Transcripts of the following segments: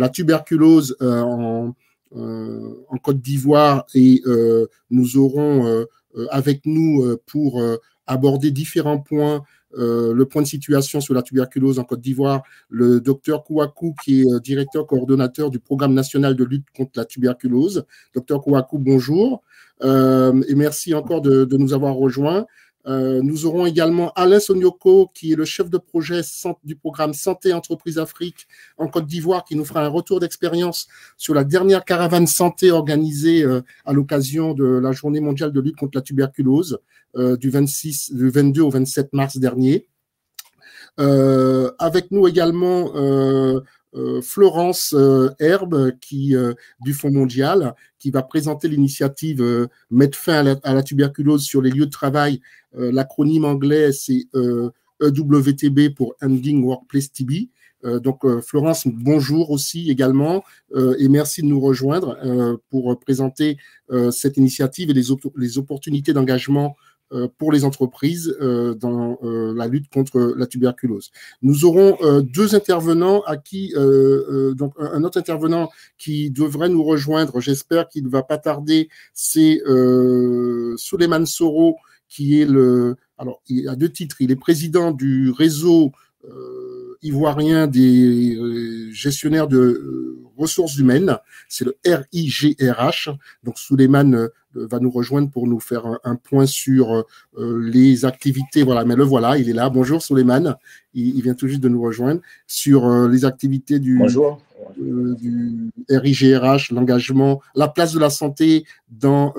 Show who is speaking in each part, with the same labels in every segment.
Speaker 1: la tuberculose en Côte d'Ivoire et nous aurons avec nous pour aborder différents points, le point de situation sur la tuberculose en Côte d'Ivoire, le docteur Kouakou, qui est directeur coordonnateur du programme national de lutte contre la tuberculose. Docteur Kouakou, bonjour, et merci encore de nous avoir rejoints. Nous aurons également Alain Sonyoko, qui est le chef de projet du programme Santé Entreprise Afrique en Côte d'Ivoire, qui nous fera un retour d'expérience sur la dernière caravane santé organisée à l'occasion de la Journée mondiale de lutte contre la tuberculose du 22 au 27 mars dernier. Avec nous également Florence Herbe du Fonds mondial, qui va présenter l'initiative Mettre fin à la tuberculose sur les lieux de travail. L'acronyme anglais, c'est EWTB pour Ending Workplace TB. Donc, Florence, bonjour aussi également, et merci de nous rejoindre pour présenter cette initiative et les opportunités d'engagement pour les entreprises dans la lutte contre la tuberculose. Nous aurons deux intervenants donc un autre intervenant qui devrait nous rejoindre, j'espère qu'il ne va pas tarder, c'est Souleymane Soro, qui est alors il a deux titres, il est président du réseau ivoirien des gestionnaires de ressources humaines, c'est le RIGRH. Donc Souleymane va nous rejoindre pour nous faire un point sur les activités. Voilà, mais le voilà, il est là. Bonjour Souleymane, il vient tout juste de nous rejoindre sur les activités du RIGRH, l'engagement, la place de la santé dans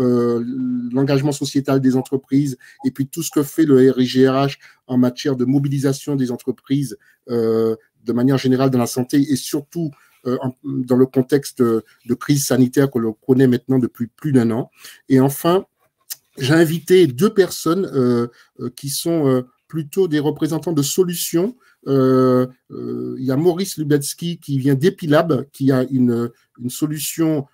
Speaker 1: l'engagement sociétal des entreprises et puis tout ce que fait le RIGRH en matière de mobilisation des entreprises de manière générale dans la santé et surtout dans le contexte de crise sanitaire que l'on connaît maintenant depuis plus d'un an. Et enfin, j'ai invité deux personnes qui sont plutôt des représentants de solutions. Il y a Maurice Lubetsky qui vient d'Epilab, qui a une solution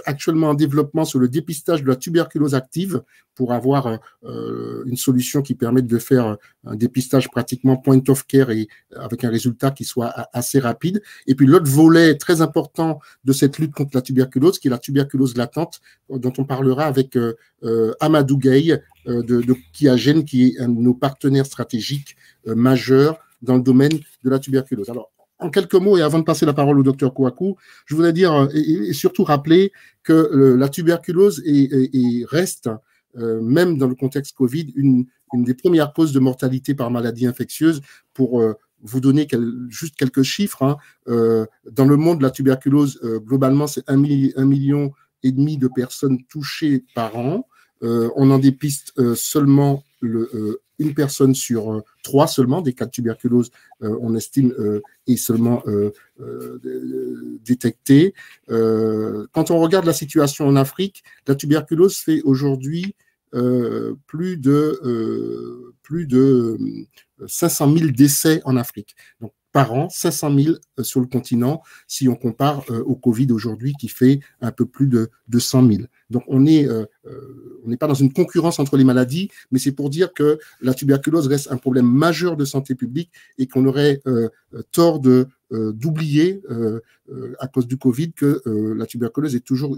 Speaker 1: actuellement en développement sur le dépistage de la tuberculose active pour avoir une solution qui permette de faire un dépistage pratiquement point of care et avec un résultat qui soit assez rapide. Et puis l'autre volet très important de cette lutte contre la tuberculose, qui est la tuberculose latente, dont on parlera avec Amadou Gueye de Qiagen, qui est un de nos partenaires stratégiques majeurs dans le domaine de la tuberculose. Alors, en quelques mots, et avant de passer la parole au docteur Kouakou, je voudrais dire et surtout rappeler que la tuberculose reste, même dans le contexte Covid, une des premières causes de mortalité par maladie infectieuse. Pour vous donner juste quelques chiffres, dans le monde, la tuberculose, globalement, c'est 1,5 million de personnes touchées par an. On en dépiste seulement une personne sur 3 seulement des cas de tuberculose, on estime, est seulement détectée. Quand on regarde la situation en Afrique, la tuberculose fait aujourd'hui plus de 500 000 décès en Afrique. Donc, par an, 500 000 sur le continent, si on compare au Covid aujourd'hui qui fait un peu plus de 100 000. Donc, on n'est pas dans une concurrence entre les maladies, mais c'est pour dire que la tuberculose reste un problème majeur de santé publique et qu'on aurait tort d'oublier à cause du Covid que la tuberculose est toujours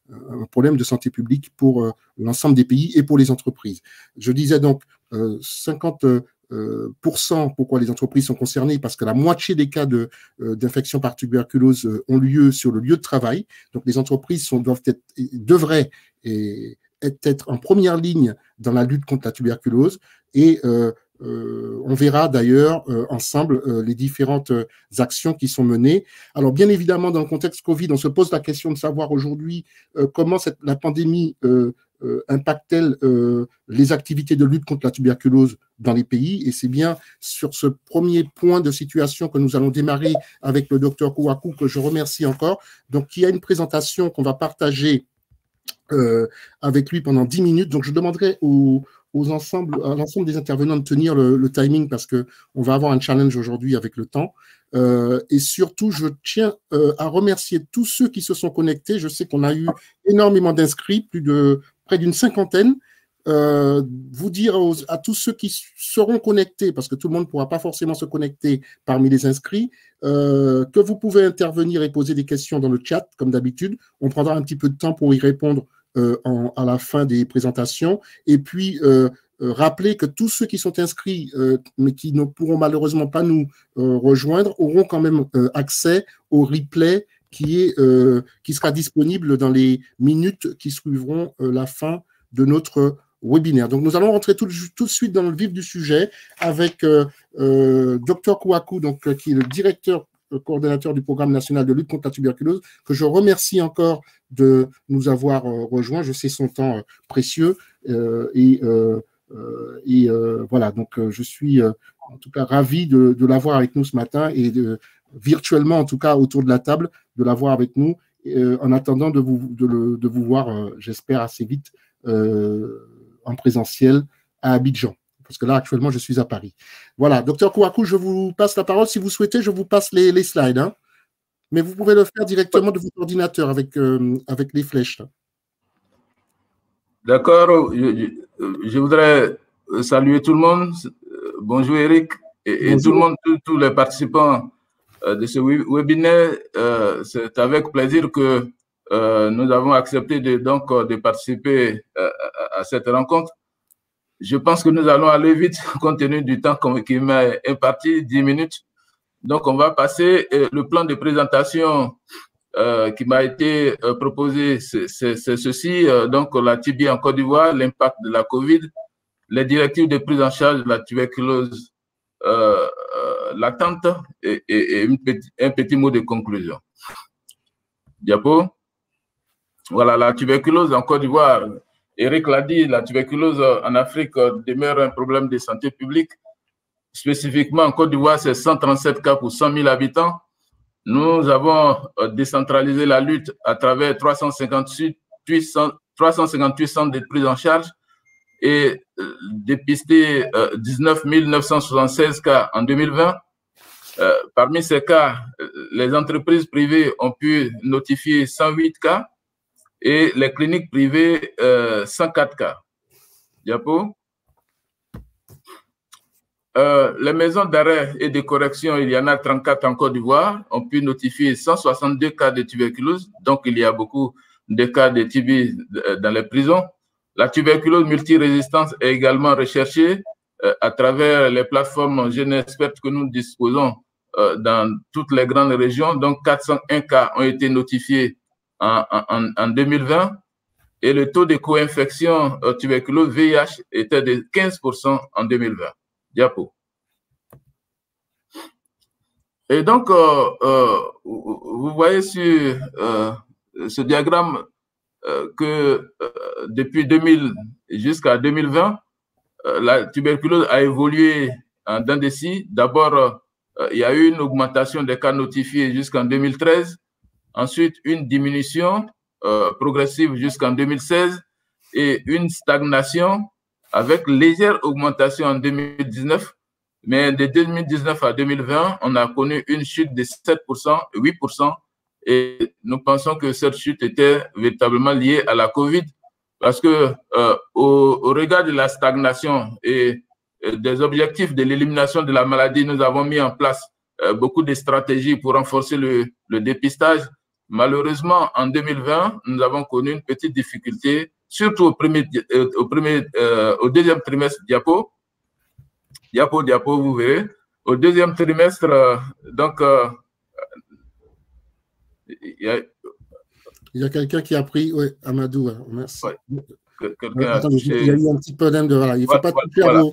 Speaker 1: un problème de santé publique pour l'ensemble des pays et pour les entreprises. Je disais donc 50%, pourquoi les entreprises sont concernées, parce que la moitié des cas d'infection par tuberculose ont lieu sur le lieu de travail. Donc les entreprises devraient être en première ligne dans la lutte contre la tuberculose et on verra d'ailleurs ensemble les différentes actions qui sont menées. Alors bien évidemment, dans le contexte Covid, on se pose la question de savoir aujourd'hui comment la pandémie impacte-t-elle les activités de lutte contre la tuberculose dans les pays. Et c'est bien sur ce premier point de situation que nous allons démarrer avec le docteur Kouakou, que je remercie encore. Donc, il y a une présentation qu'on va partager avec lui pendant 10 minutes. Donc, je demanderai à l'ensemble des intervenants de tenir le timing parce qu'on va avoir un challenge aujourd'hui avec le temps. Et surtout, je tiens à remercier tous ceux qui se sont connectés. Je sais qu'on a eu énormément d'inscrits, près d'une cinquantaine. Vous dire à tous ceux qui seront connectés, parce que tout le monde ne pourra pas forcément se connecter parmi les inscrits, que vous pouvez intervenir et poser des questions dans le chat, comme d'habitude. On prendra un petit peu de temps pour y répondre à la fin des présentations. Et puis, rappeler que tous ceux qui sont inscrits, mais qui ne pourront malheureusement pas nous rejoindre, auront quand même accès au replay qui sera disponible dans les minutes qui suivront la fin de notre webinaire. Donc, nous allons rentrer tout de suite dans le vif du sujet avec Dr Kouakou, qui est le directeur coordonnateur du programme national de lutte contre la tuberculose, que je remercie encore de nous avoir rejoints. Je sais son temps précieux voilà, donc je suis en tout cas ravi de l'avoir avec nous ce matin et virtuellement en tout cas autour de la table, de l'avoir avec nous en attendant de vous voir, j'espère assez vite en présentiel à Abidjan, parce que là actuellement je suis à Paris. Voilà, docteur Kouakou, je vous passe la parole. Si vous souhaitez, je vous passe les slides, hein. Mais vous pouvez le faire directement de votre ordinateur avec les flèches là.
Speaker 2: D'accord, je voudrais saluer tout le monde. Bonjour Eric et
Speaker 1: Bonjour.
Speaker 2: tout le monde, tous les participants de ce webinaire. C'est avec plaisir que nous avons accepté de participer à cette rencontre. Je pense que nous allons aller vite compte tenu du temps qui m'est imparti, 10 minutes. Donc, on va passer le plan de présentation qui m'a été proposé, c'est ceci, donc la TB en Côte d'Ivoire, l'impact de la COVID, les directives de prise en charge de la tuberculose latente et un petit mot de conclusion. Diapo. Voilà, la tuberculose en Côte d'Ivoire, Eric l'a dit, la tuberculose en Afrique demeure un problème de santé publique. Spécifiquement en Côte d'Ivoire, c'est 137 cas pour 100 000 habitants. Nous avons décentralisé la lutte à travers 358 centres de prise en charge et dépisté 19 976 cas en 2020. Parmi ces cas, les entreprises privées ont pu notifier 108 cas et les cliniques privées 104 cas. Diapo. Les maisons d'arrêt et de correction, il y en a 34 en Côte d'Ivoire, ont pu notifier 162 cas de tuberculose, donc il y a beaucoup de cas de TB dans les prisons. La tuberculose multirésistance est également recherchée à travers les plateformes GeneXpert que nous disposons dans toutes les grandes régions. Donc 401 cas ont été notifiés en 2020 et le taux de co-infection tuberculose VIH était de 15% en 2020. Diapo. Et donc, vous voyez sur ce diagramme que depuis 2000 jusqu'à 2020, la tuberculose a évolué en dents de scie. D'abord, il y a eu une augmentation des cas notifiés jusqu'en 2013, ensuite une diminution progressive jusqu'en 2016 et une stagnation avec légère augmentation en 2019, mais de 2019 à 2020, on a connu une chute de 7%, 8%, et nous pensons que cette chute était véritablement liée à la COVID, parce que au regard de la stagnation et des objectifs de l'élimination de la maladie, nous avons mis en place beaucoup de stratégies pour renforcer le dépistage. Malheureusement, en 2020, nous avons connu une petite difficulté, surtout au deuxième trimestre. Diapo, vous verrez. Au deuxième trimestre, donc,
Speaker 1: il y a quelqu'un qui a pris, oui, Amadou, merci. Ouais. Attendez, il y a eu un petit problème de, voilà, il ne faut pas tout faire.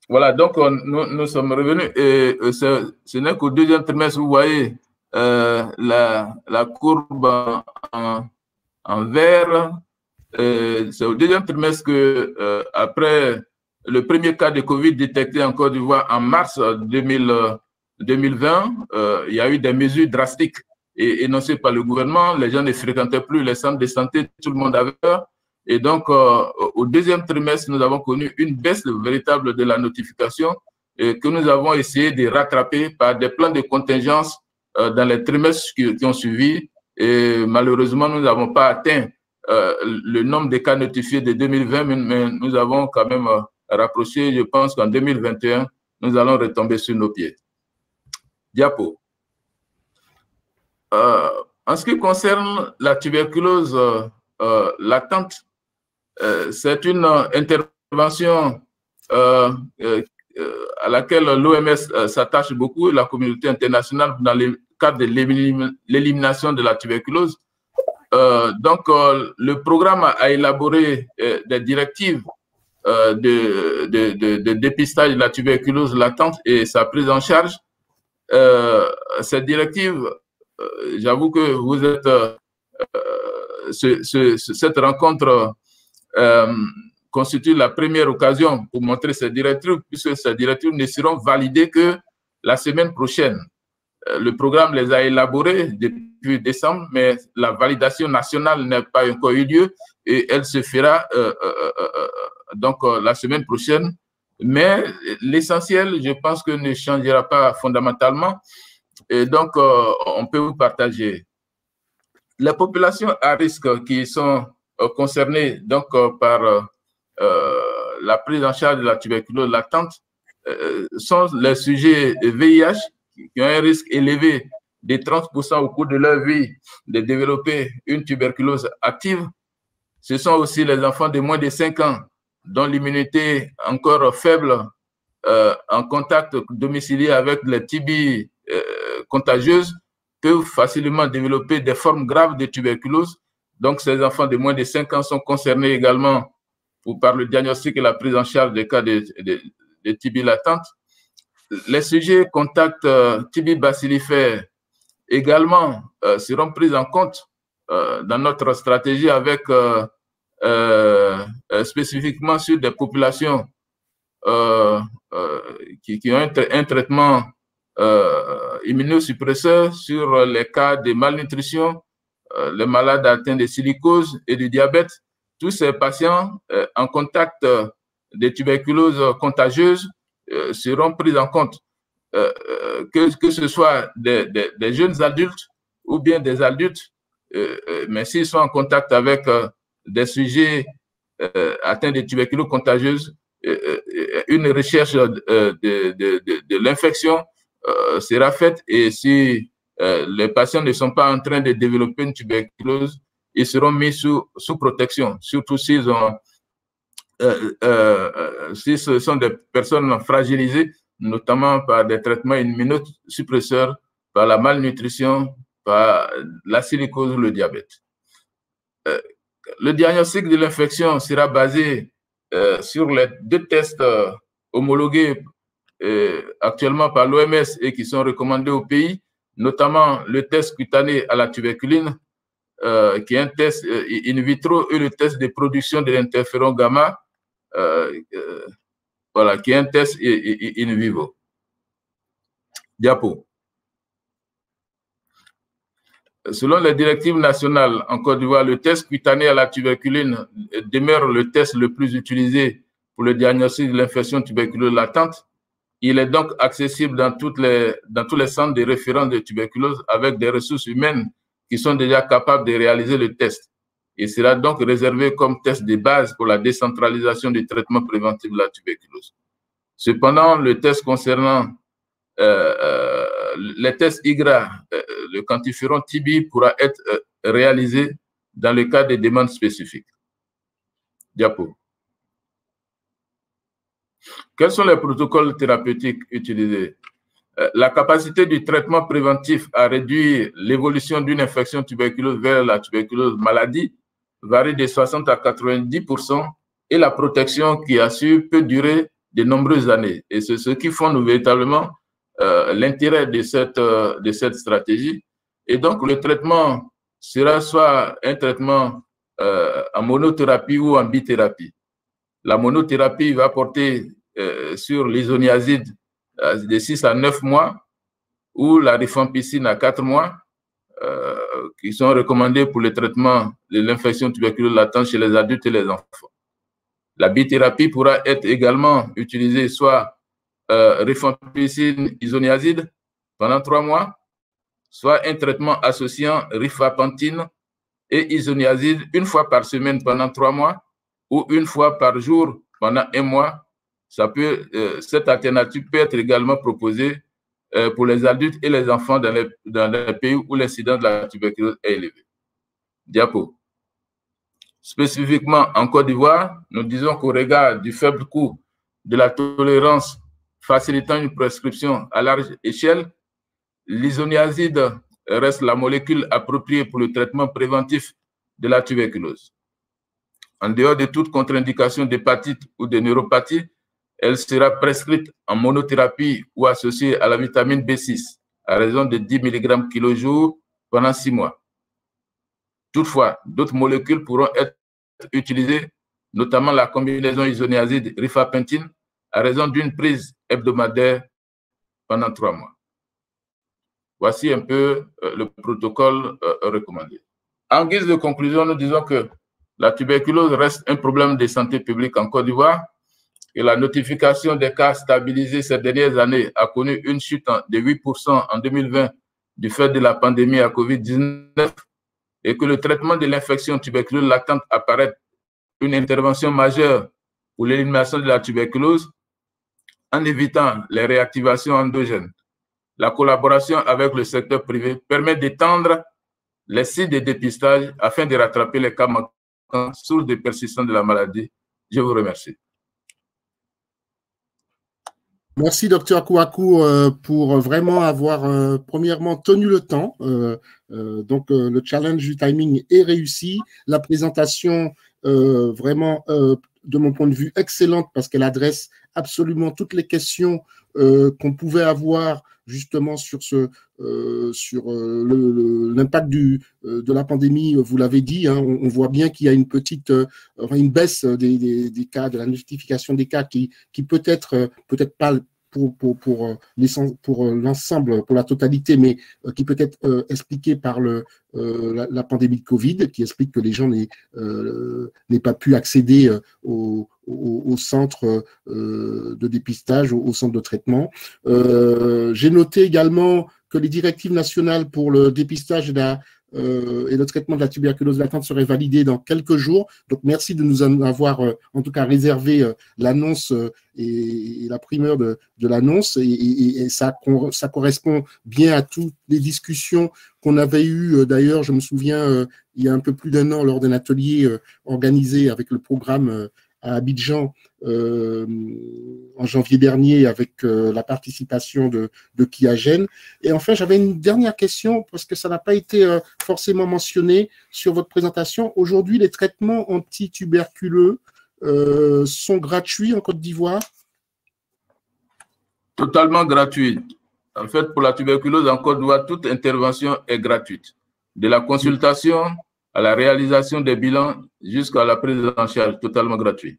Speaker 2: Voilà, donc nous sommes revenus et ce n'est qu'au deuxième trimestre, vous voyez la courbe en vert. C'est au deuxième trimestre que, après le premier cas de Covid détecté en Côte d'Ivoire en mars 2020, il y a eu des mesures drastiques énoncées par le gouvernement. Les gens ne fréquentaient plus les centres de santé, tout le monde avait peur. Et donc, au deuxième trimestre, nous avons connu une baisse véritable de la notification que nous avons essayé de rattraper par des plans de contingence dans les trimestres qui ont suivi. Et malheureusement, nous n'avons pas atteint le nombre de cas notifiés de 2020, mais nous avons quand même rapproché. Je pense qu'en 2021, nous allons retomber sur nos pieds. Diapo. En ce qui concerne la tuberculose latente, c'est une intervention à laquelle l'OMS s'attache beaucoup, la communauté internationale, dans le cadre de l'élimination de la tuberculose. Donc, le programme a élaboré des directives de dépistage de la tuberculose latente et sa prise en charge. Cette directive, j'avoue que vous êtes cette rencontre constitue la première occasion pour montrer ces directives, puisque ces directives ne seront validées que la semaine prochaine. Le programme les a élaborées depuis décembre, mais la validation nationale n'a pas encore eu lieu et elle se fera donc la semaine prochaine. Mais l'essentiel, je pense que ne changera pas fondamentalement. Et donc, on peut vous partager. Les populations à risque qui sont concernées donc, par la prise en charge de la tuberculose latente sont les sujets VIH qui ont un risque élevé de 30% au cours de leur vie de développer une tuberculose active. Ce sont aussi les enfants de moins de 5 ans dont l'immunité encore faible en contact domicilié avec les TB contagieuses peuvent facilement développer des formes graves de tuberculose. Donc, ces enfants de moins de 5 ans sont concernés également par le diagnostic et la prise en charge des cas de TB latente. Les sujets contacts TB bacillifères également seront pris en compte dans notre stratégie avec spécifiquement sur des populations qui ont un traitement immunosuppresseur, sur les cas de malnutrition, les malades atteints de silicose et de diabète. Tous ces patients en contact de tuberculose contagieuse seront pris en compte, que ce soit des jeunes adultes ou bien des adultes, mais s'ils sont en contact avec des sujets atteints de tuberculose contagieuse, une recherche de l'infection sera faite, et si les patients ne sont pas en train de développer une tuberculose, ils seront mis sous protection, surtout si ce sont des personnes fragilisées, notamment par des traitements immunosuppresseurs, par la malnutrition, par la silicose ou le diabète. Le diagnostic de l'infection sera basé sur les 2 tests homologués actuellement par l'OMS et qui sont recommandés au pays, notamment le test cutané à la tuberculine, qui est un test in vitro, et le test de production de l'interféron gamma, voilà, qui est un test in vivo. Diapo. Selon les directives nationales en Côte d'Ivoire, le test cutané à la tuberculine demeure le test le plus utilisé pour le diagnostic de l'infection tuberculeuse latente. Il est donc accessible dans tous les centres de référence de tuberculose avec des ressources humaines qui sont déjà capables de réaliser le test. Il sera donc réservé comme test de base pour la décentralisation du traitement préventif de la tuberculose. Cependant, le test concernant les tests IGRA, le quantiferon TB, pourra être réalisé dans le cas des demandes spécifiques. Diapo. Quels sont les protocoles thérapeutiques utilisés? La capacité du traitement préventif à réduire l'évolution d'une infection tuberculeuse vers la tuberculose maladie varie de 60 à 90%, et la protection qui assure peut durer de nombreuses années. Et c'est ce qui fonde véritablement l'intérêt de cette stratégie. Et donc, le traitement sera soit un traitement en monothérapie ou en bithérapie. La monothérapie va porter sur l'isoniazide de 6 à 9 mois, ou la rifampicine à 4 mois, qui sont recommandés pour le traitement de l'infection tuberculeuse latente chez les adultes et les enfants. La bithérapie pourra être également utilisée soit rifampicine isoniazide pendant 3 mois, soit un traitement associant rifapentine et isoniazide une fois par semaine pendant 3 mois, ou une fois par jour pendant 1 mois. Cette alternative peut être également proposée pour les adultes et les enfants dans les pays où l'incidence de la tuberculose est élevée. Diapo. Spécifiquement en Côte d'Ivoire, nous disons qu'au regard du faible coût de la tolérance facilitant une prescription à large échelle, l'isoniazide reste la molécule appropriée pour le traitement préventif de la tuberculose. En dehors de toute contre-indication d'hépatite ou de neuropathie, elle sera prescrite en monothérapie ou associée à la vitamine B6 à raison de 10 mg kg pendant 6 mois. Toutefois, d'autres molécules pourront être utilisées, notamment la combinaison isoniazide-rifapentine, à raison d'une prise hebdomadaire pendant 3 mois. Voici un peu le protocole recommandé. En guise de conclusion, nous disons que la tuberculose reste un problème de santé publique en Côte d'Ivoire et la notification des cas stabilisés ces dernières années a connu une chute de 8% en 2020 du fait de la pandémie à COVID-19 et que le traitement de l'infection tuberculeuse latente apparaît une intervention majeure pour l'élimination de la tuberculose en évitant les réactivations endogènes. La collaboration avec le secteur privé permet d'étendre les sites de dépistage afin de rattraper les cas manquants, source de persistance de la maladie. Je vous remercie.
Speaker 1: Merci, Dr Kouakou, pour vraiment avoir, premièrement, tenu le temps. Donc, le challenge du timing est réussi. La présentation, vraiment, de mon point de vue, excellente parce qu'elle adresse absolument toutes les questions qu'on pouvait avoir justement sur l'impact de la pandémie. Vous l'avez dit, hein, on voit bien qu'il y a une petite, une baisse des cas, de la notification des cas qui peut-être pas pour l'ensemble, pour la totalité, mais qui peut être expliquée par la pandémie de Covid, qui explique que les gens n'aient pas pu accéder au centre de dépistage, au centre de traitement. J'ai noté également que les directives nationales pour le dépistage et le traitement de la tuberculose latente seraient validées dans quelques jours. Donc, merci de nous en avoir, en tout cas, réservé l'annonce et la primeur de l'annonce. Et ça correspond bien à toutes les discussions qu'on avait eues. D'ailleurs, je me souviens, il y a un peu plus d'1 an, lors d'un atelier organisé avec le programme à Abidjan en janvier dernier avec la participation de Kiagen. Et enfin, j'avais une dernière question parce que ça n'a pas été forcément mentionné sur votre présentation. Aujourd'hui, les traitements antituberculeux sont gratuits en Côte d'Ivoire?
Speaker 2: Totalement gratuit. En fait, pour la tuberculose en Côte d'Ivoire, toute intervention est gratuite. De la consultation à la réalisation des bilans jusqu'à la prise en charge, totalement gratuit.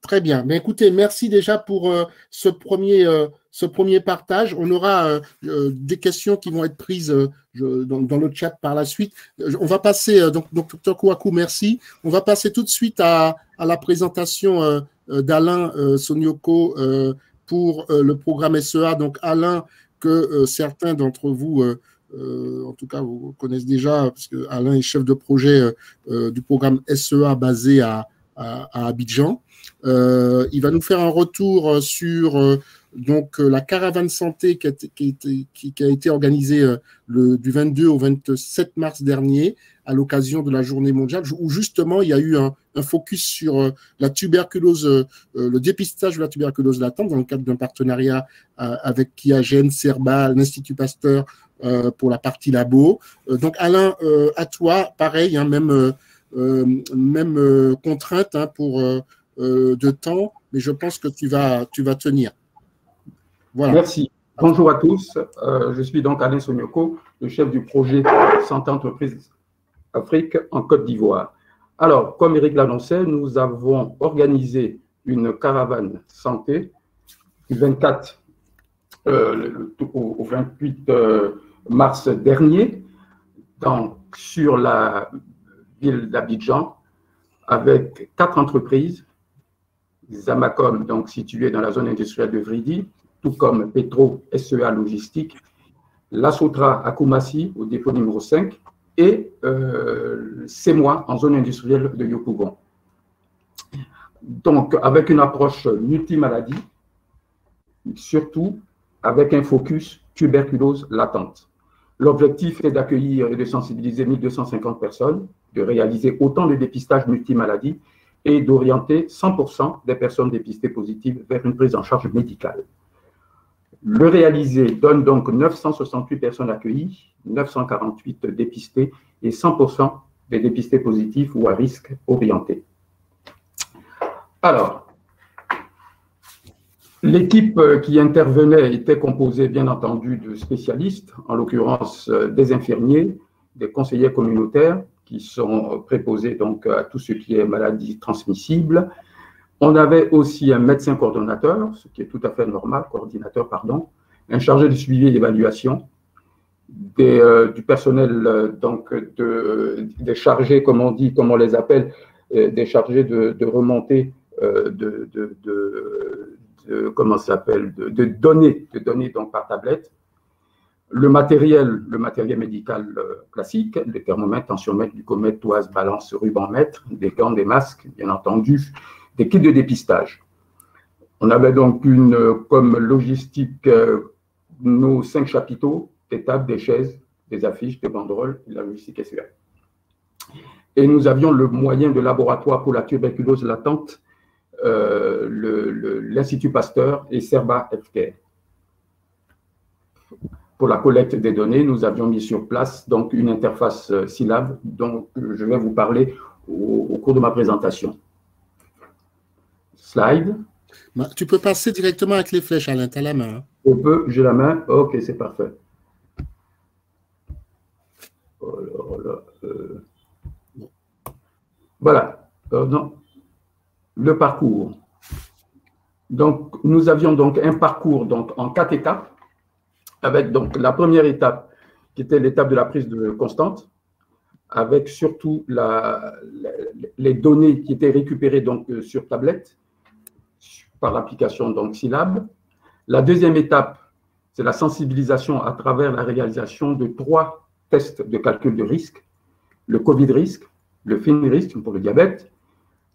Speaker 1: Très bien. Mais écoutez, merci déjà pour ce premier partage. On aura des questions qui vont être prises dans le chat par la suite. On va passer, donc Dr Kouakou, merci. On va passer tout de suite à la présentation d'Alain Sonioko pour le programme SEA. Donc Alain, que certains d'entre vous en tout cas, vous connaissez déjà, parce que Alain est chef de projet du programme SEA basé à Abidjan. Il va nous faire un retour sur donc la caravane santé qui a été organisée du 22 au 27 mars dernier à l'occasion de la journée mondiale, où justement il y a eu un focus sur la tuberculose, le dépistage de la tuberculose latente dans le cadre d'un partenariat avec Kiagen, Serba, l'Institut Pasteur pour la partie labo. Donc Alain, à toi, pareil, hein, même contrainte hein, pour de temps, mais je pense que tu vas tenir. Voilà.
Speaker 3: Merci. Bonjour à tous. Je suis donc Alain Sonioko, le chef du projet Santé Entreprise Afrique en Côte d'Ivoire. Alors, comme Eric l'annonçait, nous avons organisé une caravane santé du 24 au 28 mars dernier sur la ville d'Abidjan avec 4 entreprises. Zamacom, donc située dans la zone industrielle de Vridi, tout comme Petro SEA Logistique, La Sotra à Koumassi, au dépôt numéro 5, et CEMOA en zone industrielle de Yopougon. Donc, avec une approche multimaladie, surtout avec un focus tuberculose latente. L'objectif est d'accueillir et de sensibiliser 1250 personnes, de réaliser autant de dépistages multimaladies et d'orienter 100% des personnes dépistées positives vers une prise en charge médicale. Le réalisé donne donc 968 personnes accueillies, 948 dépistées et 100% des dépistés positifs ou à risque orientés. Alors, l'équipe qui intervenait était composée, bien entendu, de spécialistes, en l'occurrence des infirmiers, des conseillers communautaires qui sont préposés donc à tout ce qui est maladie transmissible. On avait aussi un médecin coordonnateur, ce qui est tout à fait normal, coordinateur, pardon, un chargé de suivi et d'évaluation, du personnel, donc des chargés, comme on dit, comme on les appelle, des chargés de remontée comment ça s'appelle, de données donc par tablette, le matériel médical classique, les thermomètres, tensiomètre, glucomètre, toise, balance, ruban-mètre, des gants, des masques, bien entendu, des kits de dépistage. On avait donc comme logistique nos 5 chapiteaux, des tables, des chaises, des affiches, des banderoles, la logistique SUR. Et nous avions le moyen de laboratoire pour la tuberculose latente, l'Institut Pasteur et Cerba Healthcare. Pour la collecte des données, nous avions mis sur place donc une interface Scilab dont je vais vous parler au cours de ma présentation. Slide.
Speaker 1: Tu peux passer directement avec les flèches, Alain, tu as la main.
Speaker 3: Je peux, j'ai la main. Ok, c'est parfait. Voilà. Non. Le parcours. Donc, nous avions donc un parcours donc, en 4 étapes, avec donc la première étape qui était l'étape de la prise de constante, avec surtout les données qui étaient récupérées donc, sur tablette par l'application donc Scilab. La deuxième étape, c'est la sensibilisation à travers la réalisation de 3 tests de calcul de risque, le Covid risque, le FIN risque pour le diabète,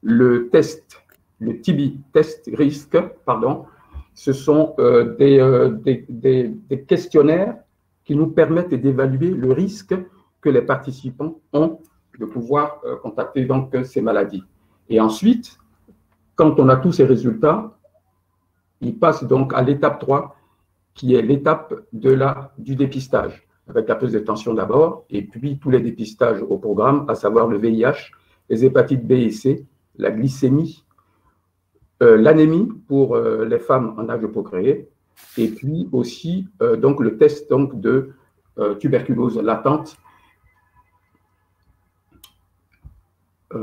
Speaker 3: le TB test risque, pardon. Ce sont des questionnaires qui nous permettent d'évaluer le risque que les participants ont de pouvoir contacter donc ces maladies. Et ensuite, quand on a tous ces résultats, ils passent donc à l'étape 3, qui est l'étape du dépistage, avec la prise de tension d'abord, et puis tous les dépistages au programme, à savoir le VIH, les hépatites B et C, la glycémie, l'anémie pour les femmes en âge de procréer, et puis aussi donc le test donc, de tuberculose latente.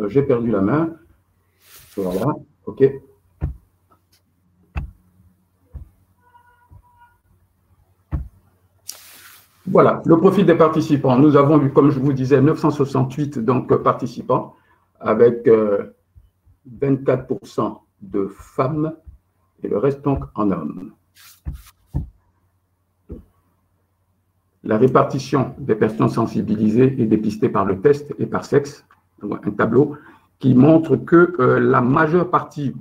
Speaker 3: J'ai perdu la main. Voilà, OK. Voilà, le profil des participants. Nous avons eu, comme je vous disais, 968 donc, participants, avec 24% de femmes et le reste donc en hommes. La répartition des personnes sensibilisées et dépistées par le test et par sexe, un tableau qui montre que la majeure partie,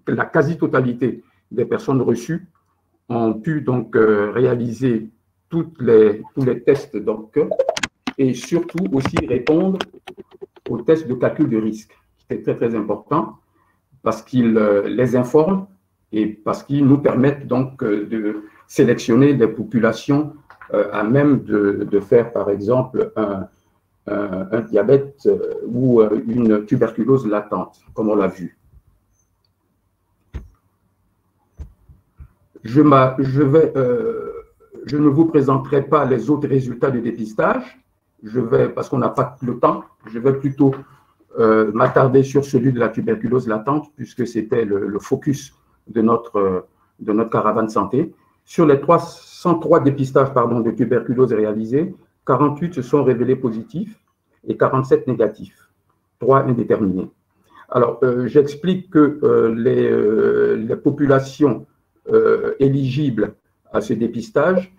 Speaker 3: la quasi-totalité des personnes reçues ont pu donc réaliser tous les tests donc, et surtout aussi répondre aux tests de calcul de risque, qui est très très important parce qu'ils les informent et parce qu'ils nous permettent donc de sélectionner des populations à même de faire par exemple un diabète ou une tuberculose latente, comme on l'a vu. Je ne vous présenterai pas les autres résultats du dépistage, parce qu'on n'a pas le temps, je vais plutôt m'attarder sur celui de la tuberculose latente, puisque c'était le focus de notre caravane santé. Sur les 303 dépistages de tuberculose réalisés, 48 se sont révélés positifs et 47 négatifs, 3 indéterminés. Alors, j'explique que les populations éligibles à ce dépistage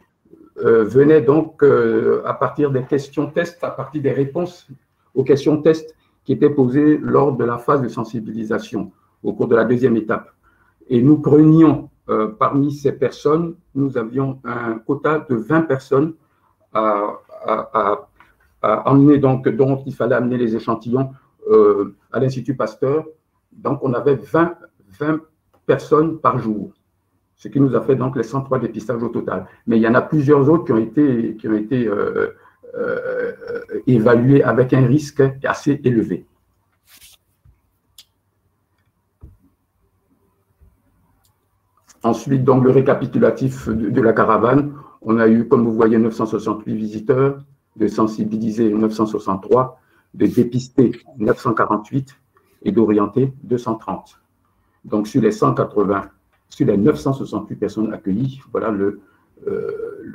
Speaker 3: venaient donc à partir des questions-tests, à partir des réponses aux questions-tests qui étaient posées lors de la phase de sensibilisation au cours de la deuxième étape. Et nous prenions parmi ces personnes, nous avions un quota de 20 personnes à emmener, donc il fallait amener les échantillons à l'Institut Pasteur. Donc, on avait 20 personnes par jour, ce qui nous a fait donc les 103 dépistages au total. Mais il y en a plusieurs autres qui ont été évalués avec un risque assez élevé. Ensuite, donc, le récapitulatif de la caravane, on a eu, comme vous voyez, 968 visiteurs, de sensibiliser 963, de dépister 948 et d'orienter 230. Donc, sur les 968 personnes accueillies, voilà le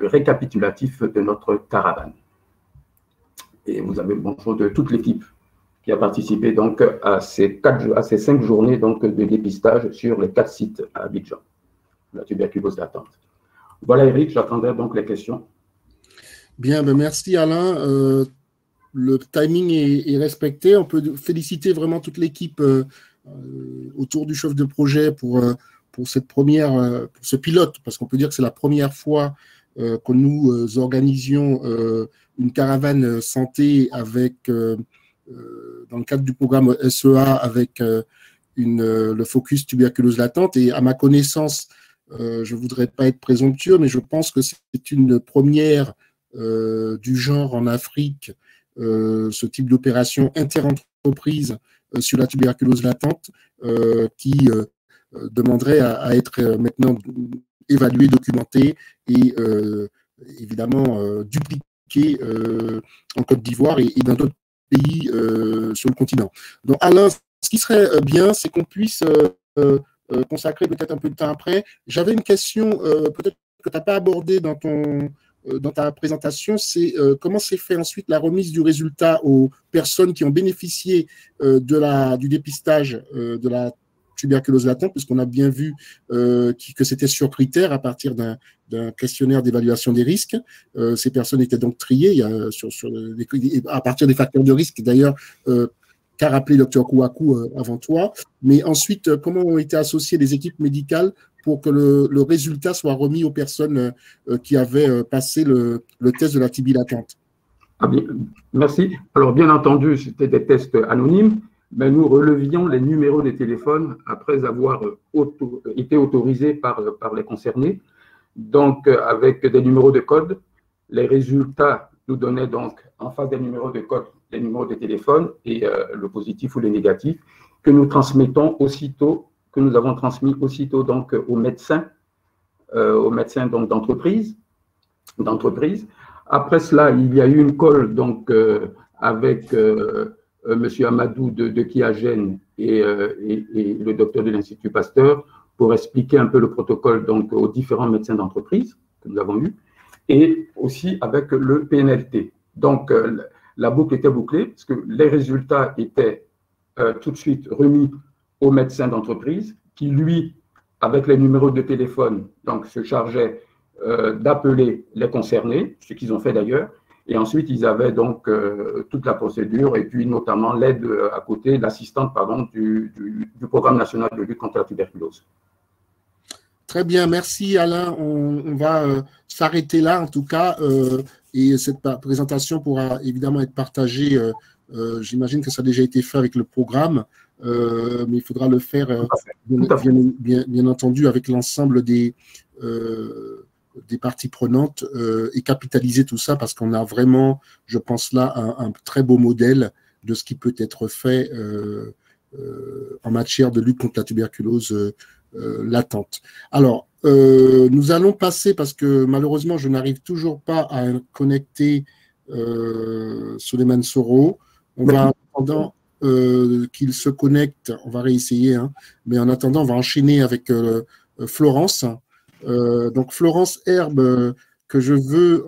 Speaker 3: récapitulatif de notre caravane. Et vous avez le bonjour de toute l'équipe qui a participé donc à ces 5 journées donc, de dépistage sur les 4 sites à Abidjan, la tuberculose latente. Voilà, Eric, j'attendrai donc les questions.
Speaker 1: Bien, ben merci Alain. Le timing est respecté. On peut féliciter vraiment toute l'équipe autour du chef de projet pour cette première, pour ce pilote, parce qu'on peut dire que c'est la première fois que nous organisions une caravane santé avec, dans le cadre du programme SEA, avec le focus tuberculose latente. Et à ma connaissance, je ne voudrais pas être présomptueux, mais je pense que c'est une première du genre en Afrique, ce type d'opération interentreprise sur la tuberculose latente qui demanderait à être maintenant évaluée, documentée et évidemment dupliquée en Côte d'Ivoire et dans d'autres pays sur le continent. Donc Alain, ce qui serait bien, c'est qu'on puisse consacrer peut-être un peu de temps après. J'avais une question peut-être que tu n'as pas abordée dans ta présentation, c'est comment s'est fait ensuite la remise du résultat aux personnes qui ont bénéficié du dépistage de la tuberculose latente, puisqu'on a bien vu que c'était sur critères à partir d'un questionnaire d'évaluation des risques. Ces personnes étaient donc triées à partir des facteurs de risque, d'ailleurs, qu'a rappelé le Dr Kouakou avant toi. Mais ensuite, comment ont été associées les équipes médicales pour que le résultat soit remis aux personnes qui avaient passé le test de la TB latente?
Speaker 3: Merci. Alors, bien entendu, c'était des tests anonymes, mais nous relevions les numéros des téléphones après avoir été autorisés par les concernés. Donc, avec des numéros de code, les résultats nous donnaient donc, en face des numéros de code, les numéros de téléphone et le positif ou le négatif, que nous transmettons aussitôt, que nous avons transmis aussitôt donc aux médecins donc d'entreprise. Après cela, il y a eu une colle donc avec Monsieur Amadou de Kiagène et le docteur de l'Institut Pasteur pour expliquer un peu le protocole donc aux différents médecins d'entreprise que nous avons eus et aussi avec le PNLT. Donc la boucle était bouclée parce que les résultats étaient tout de suite remis au médecin d'entreprise qui, lui, avec les numéros de téléphone, donc se chargeait d'appeler les concernés, ce qu'ils ont fait d'ailleurs, et ensuite ils avaient donc toute la procédure et puis notamment l'aide à côté, l'assistante pardon du programme national de lutte contre la tuberculose.
Speaker 1: Très bien, merci Alain. On va s'arrêter là en tout cas et cette présentation pourra évidemment être partagée. J'imagine que ça a déjà été fait avec le programme, mais il faudra le faire bien entendu avec l'ensemble des parties prenantes et capitaliser tout ça parce qu'on a vraiment, je pense là, un très beau modèle de ce qui peut être fait en matière de lutte contre la tuberculose latente. Alors, nous allons passer, parce que malheureusement, je n'arrive toujours pas à connecter Souleymane Soro. On va, en attendant qu'il se connecte, on va réessayer, hein, mais en attendant, on va enchaîner avec Florence. Donc, Florence Herbe, que je veux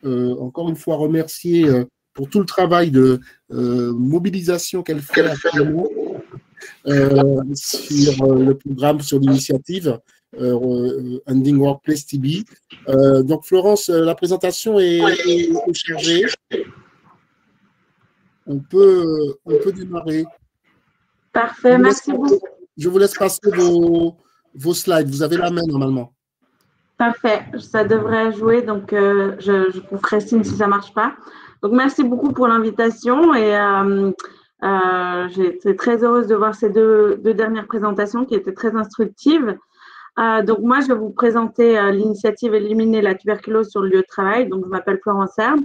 Speaker 1: encore une fois remercier pour tout le travail de mobilisation qu'elle fait actuellement. Sur le programme, sur l'initiative Ending Workplace TB. Donc, Florence, la présentation est chargée. On peut démarrer.
Speaker 4: Parfait, merci beaucoup.
Speaker 1: Je vous laisse passer vos slides. Vous avez la main normalement.
Speaker 4: Parfait, ça devrait jouer, donc je vous ferai signe si ça ne marche pas. Donc, merci beaucoup pour l'invitation et j'étais très heureuse de voir ces deux dernières présentations qui étaient très instructives. Donc, moi, je vais vous présenter l'initiative Éliminer la tuberculose sur le lieu de travail. Donc, je m'appelle Florence Herbe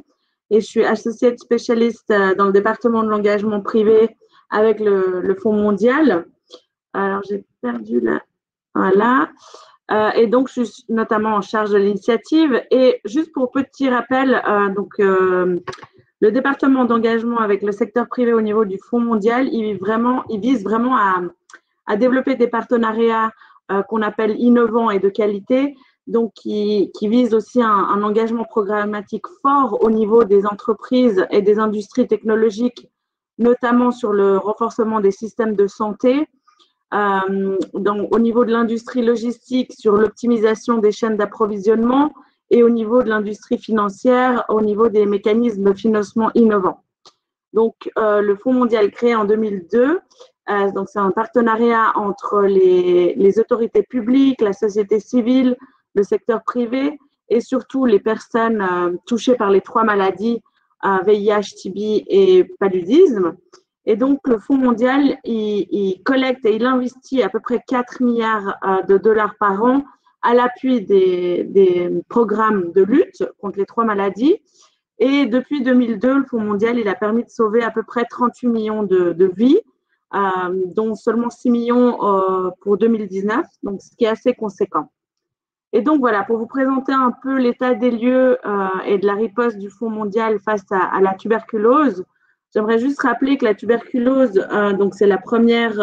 Speaker 4: et je suis associate spécialiste dans le département de l'engagement privé avec le Fonds mondial. Alors, j'ai perdu la… Voilà. Et donc, je suis notamment en charge de l'initiative. Et juste pour petit rappel, le département d'engagement avec le secteur privé au niveau du Fonds mondial, il vise vraiment à développer des partenariats qu'on appelle innovants et de qualité, donc qui visent aussi un engagement programmatique fort au niveau des entreprises et des industries technologiques, notamment sur le renforcement des systèmes de santé, au niveau de l'industrie logistique, sur l'optimisation des chaînes d'approvisionnement et au niveau de l'industrie financière, au niveau des mécanismes de financement innovants. Donc, le Fonds mondial créé en 2002, donc c'est un partenariat entre les autorités publiques, la société civile, le secteur privé et surtout les personnes touchées par les 3 maladies, VIH, TB et paludisme. Et donc, le Fonds mondial, il collecte et il investit à peu près 4 milliards de dollars par an à l'appui des programmes de lutte contre les 3 maladies. Et depuis 2002, le Fonds mondial, il a permis de sauver à peu près 38 millions de vies, dont seulement 6 millions pour 2019, donc ce qui est assez conséquent. Et donc, voilà, pour vous présenter un peu l'état des lieux et de la riposte du Fonds mondial face à la tuberculose, j'aimerais juste rappeler que la tuberculose, donc c'est la première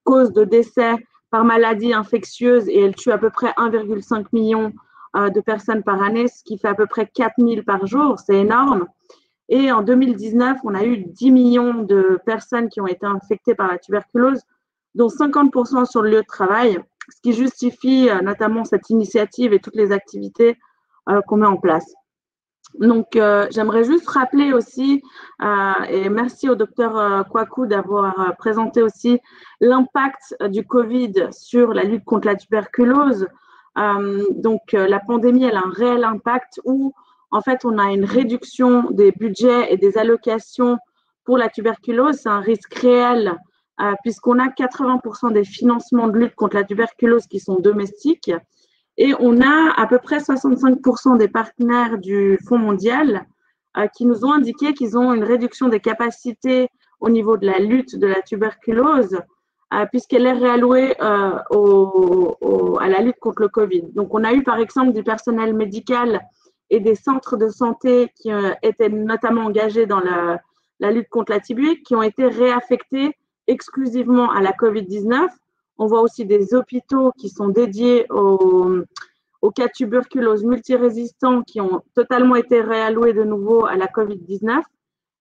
Speaker 4: cause de décès par maladie infectieuse et elle tue à peu près 1,5 million de personnes par année, ce qui fait à peu près 4000 par jour, c'est énorme. Et en 2019, on a eu 10 millions de personnes qui ont été infectées par la tuberculose, dont 50% sur le lieu de travail, ce qui justifie notamment cette initiative et toutes les activités qu'on met en place. Donc, j'aimerais juste rappeler aussi, et merci au docteur Kwaku d'avoir présenté aussi l'impact du Covid sur la lutte contre la tuberculose. La pandémie, elle a un réel impact où, en fait, on a une réduction des budgets et des allocations pour la tuberculose. C'est un risque réel puisqu'on a 80% des financements de lutte contre la tuberculose qui sont domestiques. Et on a à peu près 65% des partenaires du Fonds mondial qui nous ont indiqué qu'ils ont une réduction des capacités au niveau de la lutte de la tuberculose puisqu'elle est réallouée à la lutte contre le Covid. Donc, on a eu par exemple du personnel médical et des centres de santé qui étaient notamment engagés dans la lutte contre la TB qui ont été réaffectés exclusivement à la Covid-19. On voit aussi des hôpitaux qui sont dédiés aux cas de tuberculose multirésistants qui ont totalement été réalloués de nouveau à la Covid-19.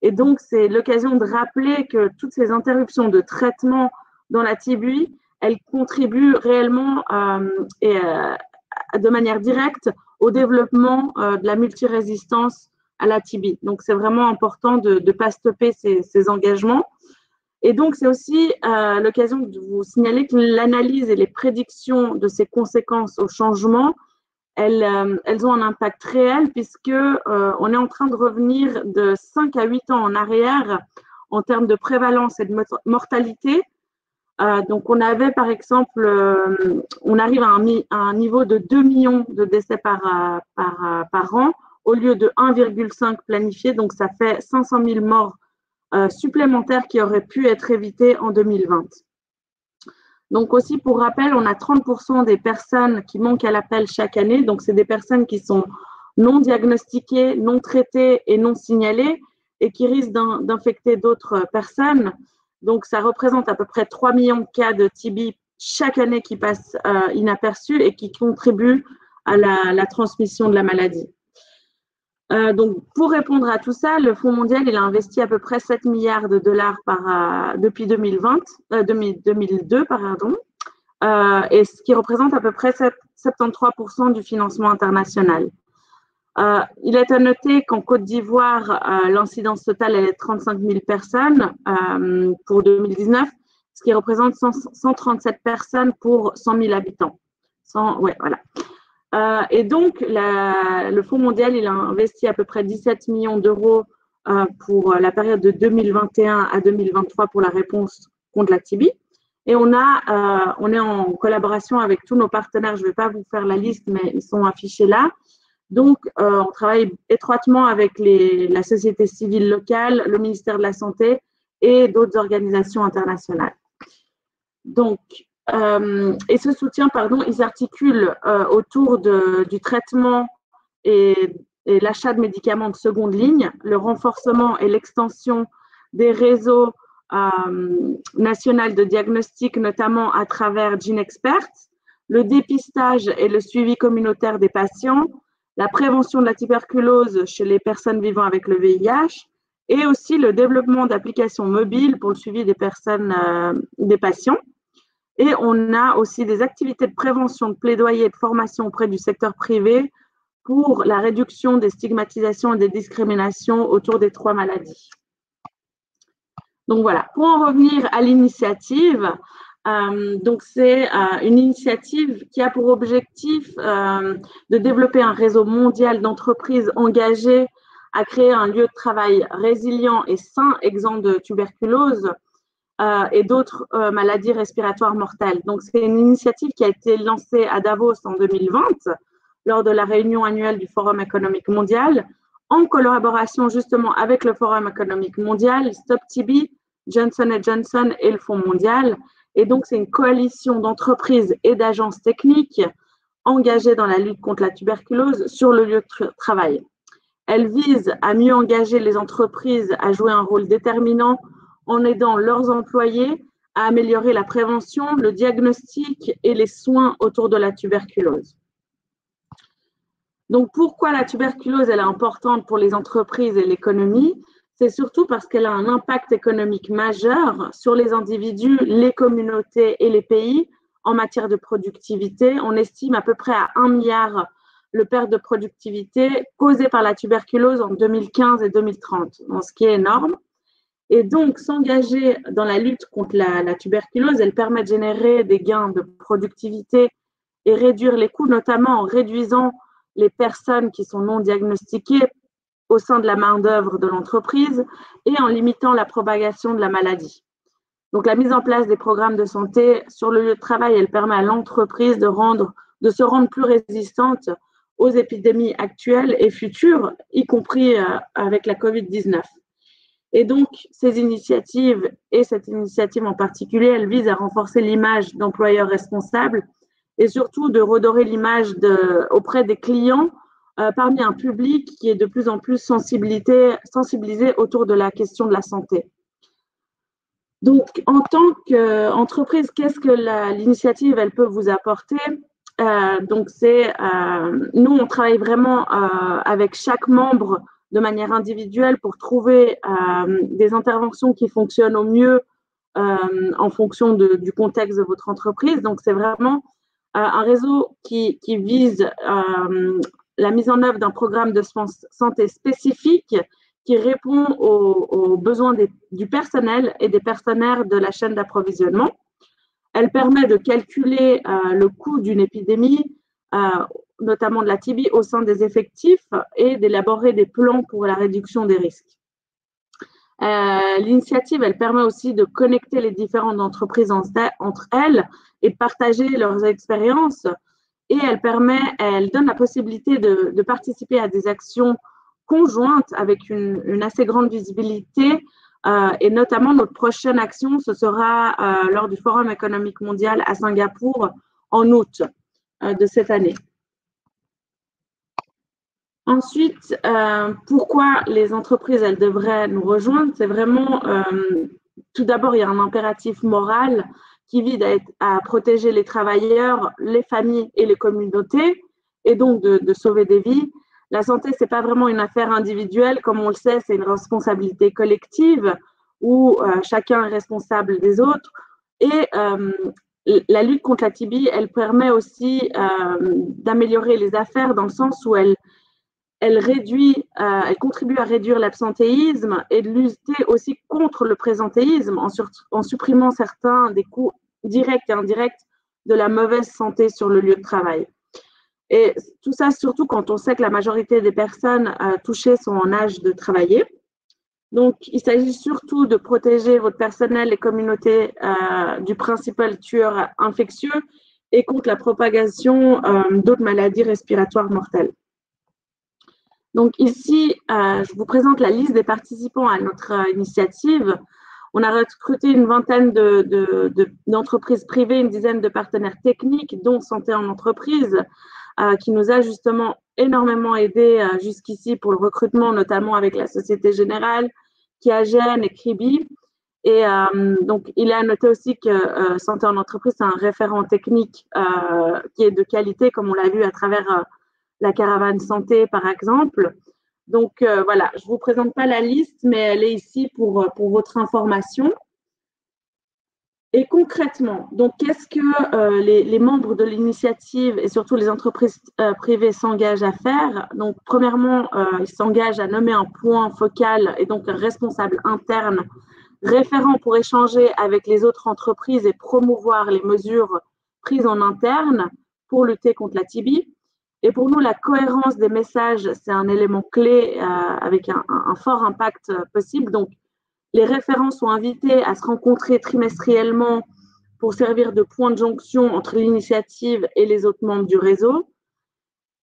Speaker 4: Et donc, c'est l'occasion de rappeler que toutes ces interruptions de traitement dans la TB, elles contribuent réellement de manière directe au développement de la multirésistance à la TB. Donc, c'est vraiment important de ne pas stopper ces engagements. Et donc, c'est aussi l'occasion de vous signaler que l'analyse et les prédictions de ces conséquences au changement, elles ont un impact réel puisque on est en train de revenir de 5 à 8 ans en arrière en termes de prévalence et de mortalité. Donc, on avait par exemple, on arrive à un niveau de 2 millions de décès par an au lieu de 1,5 planifié. Donc, ça fait 500 000 morts supplémentaires qui auraient pu être évitées en 2020. Donc aussi, pour rappel, on a 30% des personnes qui manquent à l'appel chaque année. Donc, c'est des personnes qui sont non diagnostiquées, non traitées et non signalées et qui risquent d'infecter d'autres personnes. Donc, ça représente à peu près 3 millions de cas de TB chaque année qui passent inaperçus et qui contribuent à la transmission de la maladie. Donc, pour répondre à tout ça, le Fonds mondial il a investi à peu près 7 milliards de dollars depuis 2002, et ce qui représente à peu près 73% du financement international. Il est à noter qu'en Côte d'Ivoire, l'incidence totale est de 35 000 personnes pour 2019, ce qui représente 137 personnes pour 100 000 habitants. Ouais, voilà. Et donc, le Fonds mondial, il a investi à peu près 17 millions d'euros pour la période de 2021 à 2023 pour la réponse contre la TB. Et on est en collaboration avec tous nos partenaires. Je ne vais pas vous faire la liste, mais ils sont affichés là. Donc, on travaille étroitement avec la société civile locale, le ministère de la Santé et d'autres organisations internationales. Donc, et ce soutien, il s'articule autour du traitement et l'achat de médicaments de seconde ligne, le renforcement et l'extension des réseaux national de diagnostic, notamment à travers GeneXpert, le dépistage et le suivi communautaire des patients, la prévention de la tuberculose chez les personnes vivant avec le VIH et aussi le développement d'applications mobiles pour le suivi des personnes, des patients. Et on a aussi des activités de prévention, de plaidoyer et de formation auprès du secteur privé pour la réduction des stigmatisations et des discriminations autour des 3 maladies. Donc voilà, pour en revenir à l'initiative, donc c'est une initiative qui a pour objectif de développer un réseau mondial d'entreprises engagées à créer un lieu de travail résilient et sain, exempt de tuberculose et d'autres maladies respiratoires mortelles. Donc c'est une initiative qui a été lancée à Davos en 2020 lors de la réunion annuelle du Forum économique mondial, en collaboration justement avec le Forum économique mondial, Stop TB, Johnson & Johnson et le Fonds mondial. Et donc, c'est une coalition d'entreprises et d'agences techniques engagées dans la lutte contre la tuberculose sur le lieu de travail. Elle vise à mieux engager les entreprises à jouer un rôle déterminant en aidant leurs employés à améliorer la prévention, le diagnostic et les soins autour de la tuberculose. Donc, pourquoi la tuberculose elle est importante pour les entreprises et l'économie? C'est surtout parce qu'elle a un impact économique majeur sur les individus, les communautés et les pays en matière de productivité. On estime à peu près à 1 milliard le perte de productivité causée par la tuberculose en 2015 et 2030, ce qui est énorme. Et donc, s'engager dans la lutte contre la tuberculose, elle permet de générer des gains de productivité et réduire les coûts, notamment en réduisant les personnes qui sont non diagnostiquées au sein de la main-d'œuvre de l'entreprise et en limitant la propagation de la maladie. Donc, la mise en place des programmes de santé sur le lieu de travail, elle permet à l'entreprise de se rendre plus résistante aux épidémies actuelles et futures, y compris avec la COVID-19. Et donc, ces initiatives, et cette initiative en particulier, elle vise à renforcer l'image d'employeurs responsables et surtout de redorer l'image auprès des clients parmi un public qui est de plus en plus sensibilisé autour de la question de la santé. Donc, en tant qu'entreprise, qu'est-ce que l'initiative elle peut vous apporter? Donc, nous, on travaille vraiment avec chaque membre de manière individuelle pour trouver des interventions qui fonctionnent au mieux en fonction du contexte de votre entreprise. Donc, c'est vraiment un réseau qui vise la mise en œuvre d'un programme de santé spécifique qui répond aux besoins du personnel et des partenaires de la chaîne d'approvisionnement. Elle permet de calculer le coût d'une épidémie, notamment de la TB, au sein des effectifs et d'élaborer des plans pour la réduction des risques. L'initiative, elle permet aussi de connecter les différentes entreprises entre elles et partager leurs expériences. Et elle donne la possibilité de participer à des actions conjointes avec une assez grande visibilité. Et notamment, notre prochaine action, ce sera lors du Forum économique mondial à Singapour en août de cette année. Ensuite, pourquoi les entreprises elles devraient nous rejoindre? C'est vraiment, tout d'abord, il y a un impératif moral qui vise à protéger les travailleurs, les familles et les communautés, et donc de sauver des vies. La santé, ce n'est pas vraiment une affaire individuelle, comme on le sait, c'est une responsabilité collective où chacun est responsable des autres. Et la lutte contre la TB, elle permet aussi d'améliorer les affaires dans le sens où elle elle contribue à réduire l'absentéisme et de lutter aussi contre le présentéisme en supprimant certains des coûts directs et indirects de la mauvaise santé sur le lieu de travail. Et tout ça, surtout quand on sait que la majorité des personnes touchées sont en âge de travailler. Donc, il s'agit surtout de protéger votre personnel et communauté du principal tueur infectieux et contre la propagation d'autres maladies respiratoires mortelles. Donc ici, je vous présente la liste des participants à notre initiative. On a recruté une vingtaine d'entreprises privées, une dizaine de partenaires techniques, dont Santé en entreprise, qui nous a justement énormément aidé jusqu'ici pour le recrutement, notamment avec la Société Générale, Qiagen et Kribi. Et donc, il a noté aussi que Santé en entreprise, c'est un référent technique qui est de qualité, comme on l'a vu à travers la caravane santé, par exemple. Donc, voilà, je ne vous présente pas la liste, mais elle est ici pour votre information. Et concrètement, donc, qu'est-ce que les membres de l'initiative et surtout les entreprises privées s'engagent à faire? Donc, premièrement, ils s'engagent à nommer un point focal et donc un responsable interne référent pour échanger avec les autres entreprises et promouvoir les mesures prises en interne pour lutter contre la TB. Et pour nous, la cohérence des messages, c'est un élément clé avec un fort impact possible. Donc, les référents sont invités à se rencontrer trimestriellement pour servir de point de jonction entre l'initiative et les autres membres du réseau.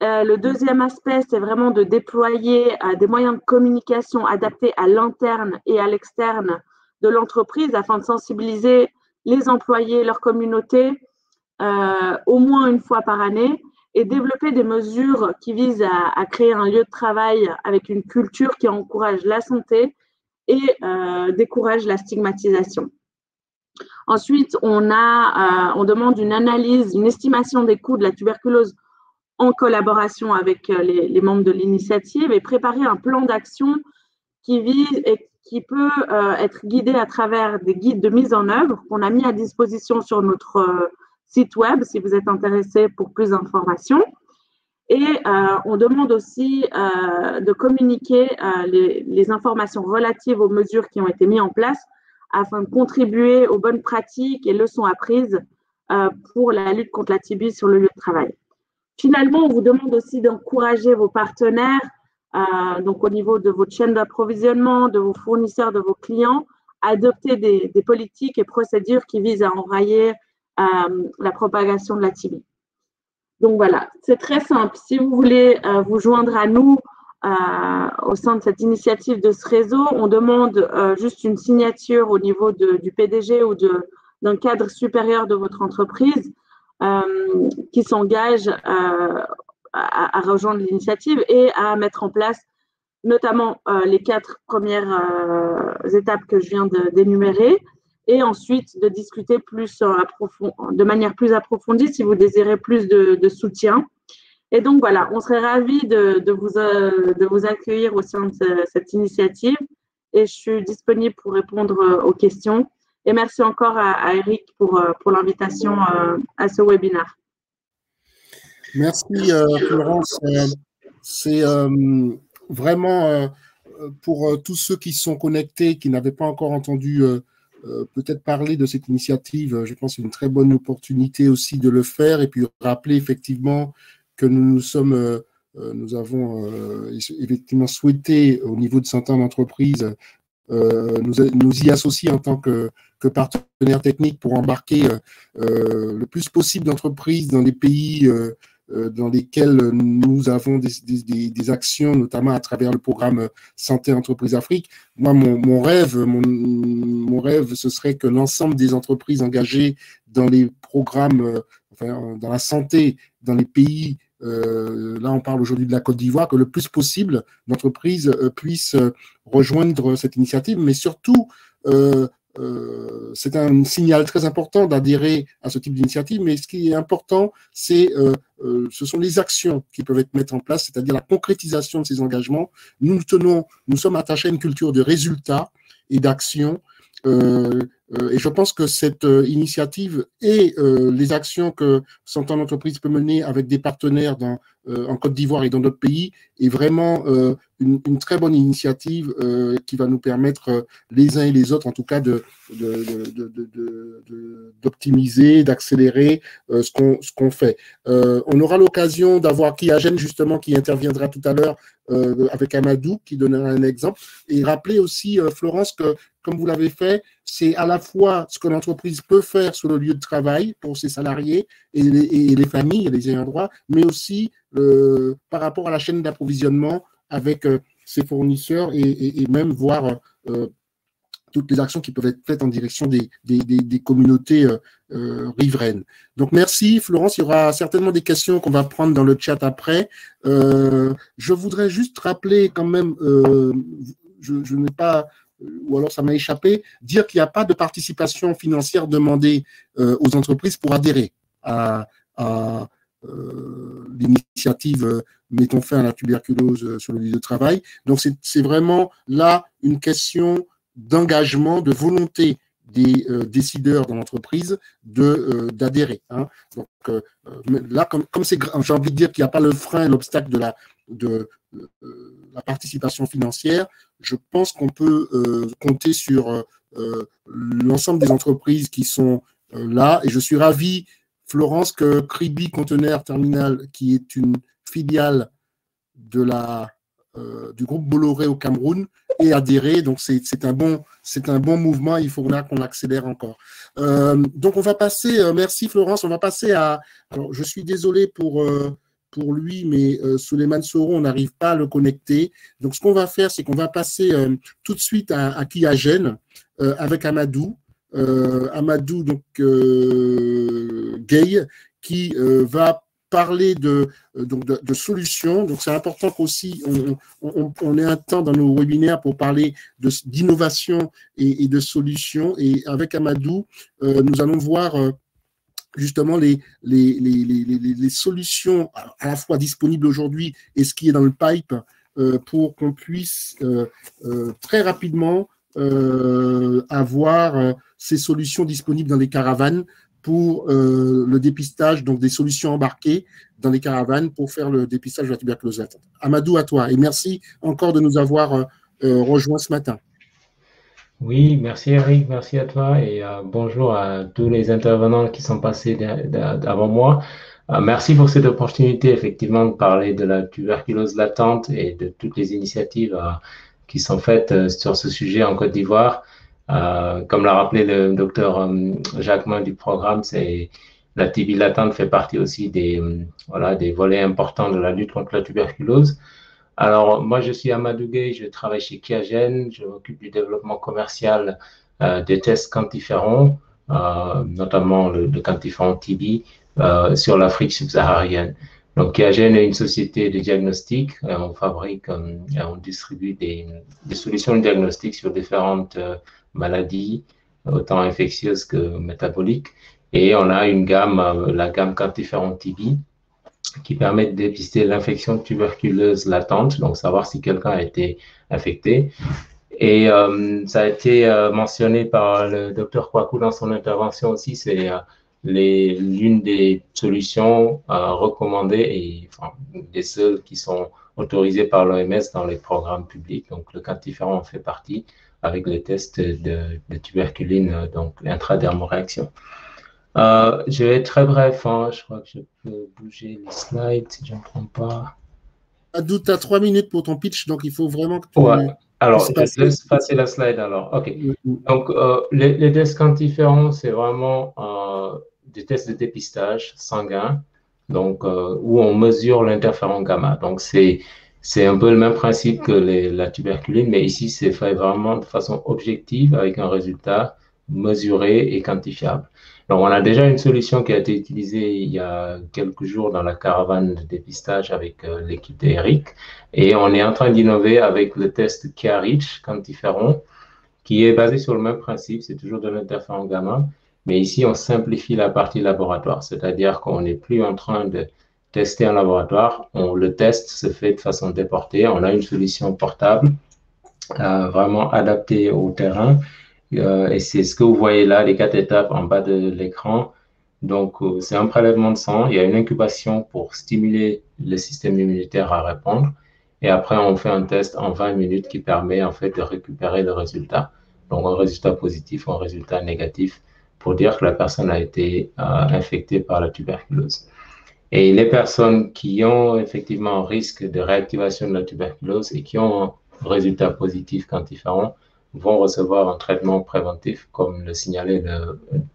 Speaker 4: Le deuxième aspect, c'est vraiment de déployer des moyens de communication adaptés à l'interne et à l'externe de l'entreprise afin de sensibiliser les employés, leur communauté, au moins une fois par année, et développer des mesures qui visent à créer un lieu de travail avec une culture qui encourage la santé et décourage la stigmatisation. Ensuite, on demande une analyse, une estimation des coûts de la tuberculose en collaboration avec les membres de l'initiative et préparer un plan d'action qui vise et qui peut être guidé à travers des guides de mise en œuvre qu'on a mis à disposition sur notre site web si vous êtes intéressé pour plus d'informations. Et on demande aussi de communiquer les informations relatives aux mesures qui ont été mises en place afin de contribuer aux bonnes pratiques et leçons apprises pour la lutte contre la TB sur le lieu de travail. Finalement, on vous demande aussi d'encourager vos partenaires, donc au niveau de votre chaîne d'approvisionnement, de vos fournisseurs, de vos clients, à adopter des politiques et procédures qui visent à enrayer la propagation de la TB. Donc voilà, c'est très simple. Si vous voulez vous joindre à nous au sein de cette initiative de ce réseau, on demande juste une signature au niveau du PDG ou d'un cadre supérieur de votre entreprise qui s'engage à rejoindre l'initiative et à mettre en place notamment les 4 premières étapes que je viens d'énumérer et ensuite de discuter plus de manière plus approfondie si vous désirez plus de soutien. Et donc voilà, on serait ravis de vous accueillir au sein de cette initiative et je suis disponible pour répondre aux questions. Et merci encore à Eric pour l'invitation à ce webinaire.
Speaker 1: Merci Florence. C'est vraiment pour tous ceux qui sont connectés, qui n'avaient pas encore entendu peut-être parler de cette initiative, je pense que c'est une très bonne opportunité aussi de le faire et puis rappeler effectivement que nous avons effectivement souhaité au niveau de Santé en entreprise nous y associer en tant que partenaire technique pour embarquer le plus possible d'entreprises dans les pays dans lesquels nous avons des actions, notamment à travers le programme Santé Entreprise Afrique. Moi, mon rêve, ce serait que l'ensemble des entreprises engagées dans les programmes, dans la santé, dans les pays, là on parle aujourd'hui de la Côte d'Ivoire, que le plus possible d'entreprises puissent rejoindre cette initiative, mais surtout, c'est un signal très important d'adhérer à ce type d'initiative, mais ce qui est important, ce sont les actions qui peuvent être mises en place, c'est-à-dire la concrétisation de ces engagements. Nous sommes attachés à une culture de résultats et d'action, Et je pense que cette initiative et les actions que Santé en entreprise peut mener avec des partenaires en Côte d'Ivoire et dans d'autres pays est vraiment une très bonne initiative qui va nous permettre les uns et les autres, en tout cas, d'optimiser, d'accélérer ce qu'on fait. On aura l'occasion d'avoir Kiagen, justement, qui interviendra tout à l'heure avec Amadou, qui donnera un exemple. Et rappeler aussi, Florence, que comme vous l'avez fait, c'est à la fois ce que l'entreprise peut faire sur le lieu de travail pour ses salariés et les familles et les ayants droit, mais aussi par rapport à la chaîne d'approvisionnement avec ses fournisseurs et même voir toutes les actions qui peuvent être faites en direction des communautés riveraines. Donc, merci, Florence. Il y aura certainement des questions qu'on va prendre dans le chat après. Je voudrais juste rappeler quand même, je n'ai pas, ou alors ça m'a échappé, dire qu'il n'y a pas de participation financière demandée aux entreprises pour adhérer à l'initiative Mettons fin à la tuberculose sur le lieu de travail. Donc, c'est vraiment là une question d'engagement, de volonté des décideurs dans l'entreprise d'adhérer. Hein. Donc là, comme j'ai envie de dire qu'il n'y a pas le frein, l'obstacle de la participation financière, je pense qu'on peut compter sur l'ensemble des entreprises qui sont là. Et je suis ravi, Florence, que Kribi Conteneur Terminal, qui est une filiale du groupe Bolloré au Cameroun, ait adhéré. Donc, c'est un bon mouvement. Il faudra qu'on l'accélère encore. Donc, on va passer, merci Florence, on va passer à, alors je suis désolé pour lui, mais Souleymane Soro, on n'arrive pas à le connecter. Donc, ce qu'on va faire, c'est qu'on va passer tout de suite à Kiagen avec Amadou. Amadou, donc, Gay, qui va parler de solutions. Donc, c'est important qu'aussi on ait un temps dans nos webinaires pour parler d'innovation et de solutions. Et avec Amadou, nous allons voir justement les solutions à la fois disponibles aujourd'hui et ce qui est dans le pipe pour qu'on puisse très rapidement avoir ces solutions disponibles dans les caravanes pour le dépistage, donc des solutions embarquées dans les caravanes pour faire le dépistage de la tuberculose latente. Amadou, à toi, et merci encore de nous avoir rejoints ce matin.
Speaker 5: Oui, merci Eric, merci à toi et bonjour à tous les intervenants qui sont passés avant moi. Merci pour cette opportunité, effectivement, de parler de la tuberculose latente et de toutes les initiatives qui sont faites sur ce sujet en Côte d'Ivoire. Comme l'a rappelé le docteur Jacquemin du programme, la TB latente fait partie aussi des volets importants de la lutte contre la tuberculose. Alors, moi, je suis Amadou Gueye, je travaille chez Kiagen, je m'occupe du développement commercial des tests quantiférons, notamment le quantiféron TB, sur l'Afrique subsaharienne. Donc, Kiagen est une société de diagnostic. On fabrique et on distribue des solutions de diagnostic sur différentes maladies, autant infectieuses que métaboliques. Et on a une gamme, la gamme quantiféron TB, qui permet de dépister l'infection tuberculeuse latente, donc savoir si quelqu'un a été infecté. Et ça a été mentionné par le docteur Kouakou dans son intervention aussi, c'est l'une des solutions recommandées et des seules qui sont autorisées par l'OMS dans les programmes publics. Donc le quantiféron en fait partie avec les tests de tuberculine, donc intradermoréaction. Je vais être très bref, hein. Je crois que je peux bouger les slides si je ne me trompe pas.
Speaker 1: Amadou, tu as 3 minutes pour ton pitch, donc il faut vraiment que tu...
Speaker 5: Ouais. Alors, je laisse passer la slide alors. OK. Donc, les tests quantiférons, c'est vraiment des tests de dépistage sanguin, donc, où on mesure l'interféron gamma. Donc, c'est un peu le même principe que la tuberculine, mais ici, c'est fait vraiment de façon objective avec un résultat mesuré et quantifiable. Donc, on a déjà une solution qui a été utilisée il y a quelques jours dans la caravane de dépistage avec l'équipe d'Eric. Et on est en train d'innover avec le test Kia-Rich quantiféron, qui est basé sur le même principe, c'est toujours de l'interféron gamma. Mais ici, on simplifie la partie laboratoire, c'est-à-dire qu'on n'est plus en train de tester en laboratoire. Le test se fait de façon déportée. On a une solution portable, vraiment adaptée au terrain. et c'est ce que vous voyez là, les 4 étapes en bas de l'écran. Donc, c'est un prélèvement de sang. Il y a une incubation pour stimuler le système immunitaire à répondre. Et après, on fait un test en 20 minutes qui permet en fait de récupérer le résultat. Donc, un résultat positif ou un résultat négatif pour dire que la personne a été infectée par la tuberculose. Et les personnes qui ont effectivement un risque de réactivation de la tuberculose et qui ont un résultat positif quantifiant vont recevoir un traitement préventif, comme le signalait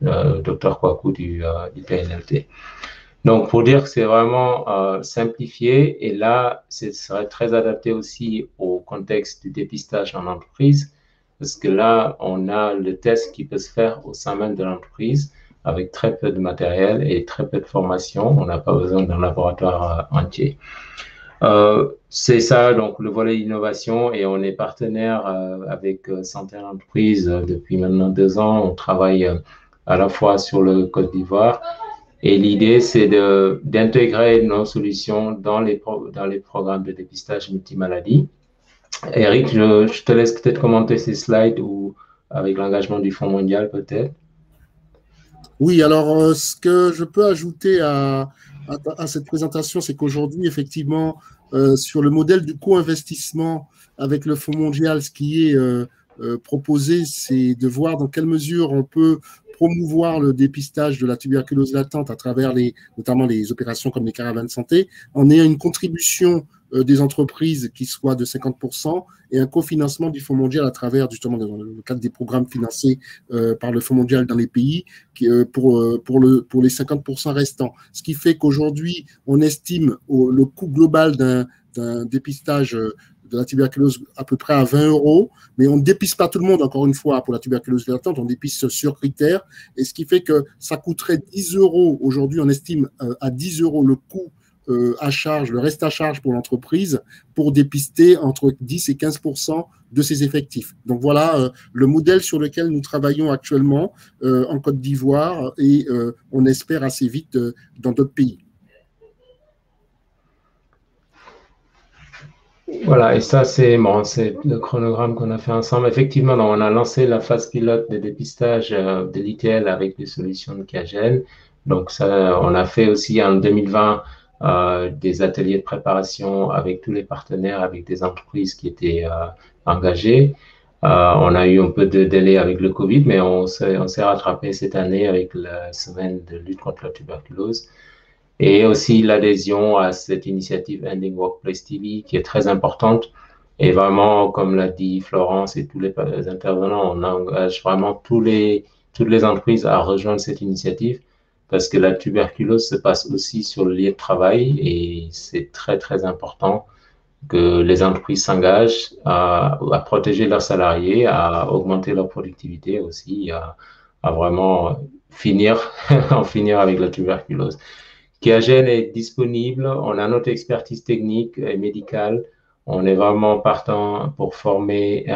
Speaker 5: le Dr Kwaku du PNLT. Donc, pour dire que c'est vraiment simplifié, et là, ce serait très adapté aussi au contexte du dépistage en entreprise, parce que là, on a le test qui peut se faire au sein même de l'entreprise, avec très peu de matériel et très peu de formation. On n'a pas besoin d'un laboratoire entier. C'est ça, donc le volet innovation, et on est partenaire avec Santé en entreprise depuis maintenant 2 ans. On travaille à la fois sur le Côte d'Ivoire, et l'idée, c'est d'intégrer nos solutions dans les programmes de dépistage multimaladie. Eric, je te laisse peut-être commenter ces slides ou avec l'engagement du Fonds mondial peut-être.
Speaker 1: Oui, alors ce que je peux ajouter à cette présentation, c'est qu'aujourd'hui, effectivement, sur le modèle du co-investissement avec le Fonds mondial, ce qui est proposé, c'est de voir dans quelle mesure on peut promouvoir le dépistage de la tuberculose latente à travers notamment les opérations comme les caravanes santé, en ayant une contribution des entreprises qui soit de 50% et un cofinancement du Fonds mondial à travers, justement, dans le cadre des programmes financés par le Fonds mondial dans les pays pour les 50% restants. Ce qui fait qu'aujourd'hui, on estime le coût global d'un dépistage de la tuberculose à peu près à 20 €, mais on ne dépiste pas tout le monde, encore une fois, pour la tuberculose latente, on dépiste sur critères, et ce qui fait que ça coûterait 10 €. Aujourd'hui, on estime à 10 € le coût à charge, le reste à charge pour l'entreprise, pour dépister entre 10 et 15% de ses effectifs. Donc voilà le modèle sur lequel nous travaillons actuellement en Côte d'Ivoire, et on espère assez vite dans d'autres pays.
Speaker 5: Voilà, et ça, c'est le chronogramme qu'on a fait ensemble. Effectivement, on a lancé la phase pilote de dépistage de l'ITL avec les solutions de Chiagen. Donc, ça, on a fait aussi en 2020 des ateliers de préparation avec tous les partenaires, avec des entreprises qui étaient engagées. On a eu un peu de délai avec le Covid, mais on s'est rattrapé cette année avec la semaine de lutte contre la tuberculose. Et aussi l'adhésion à cette initiative Ending Workplace TB qui est très importante. Et vraiment, comme l'a dit Florence et tous les intervenants, on engage vraiment toutes les entreprises à rejoindre cette initiative parce que la tuberculose se passe aussi sur le lieu de travail et c'est très, très important que les entreprises s'engagent à protéger leurs salariés, à augmenter leur productivité aussi, à vraiment en finir avec la tuberculose. Chiagen est disponible, on a notre expertise technique et médicale, on est vraiment partant pour informer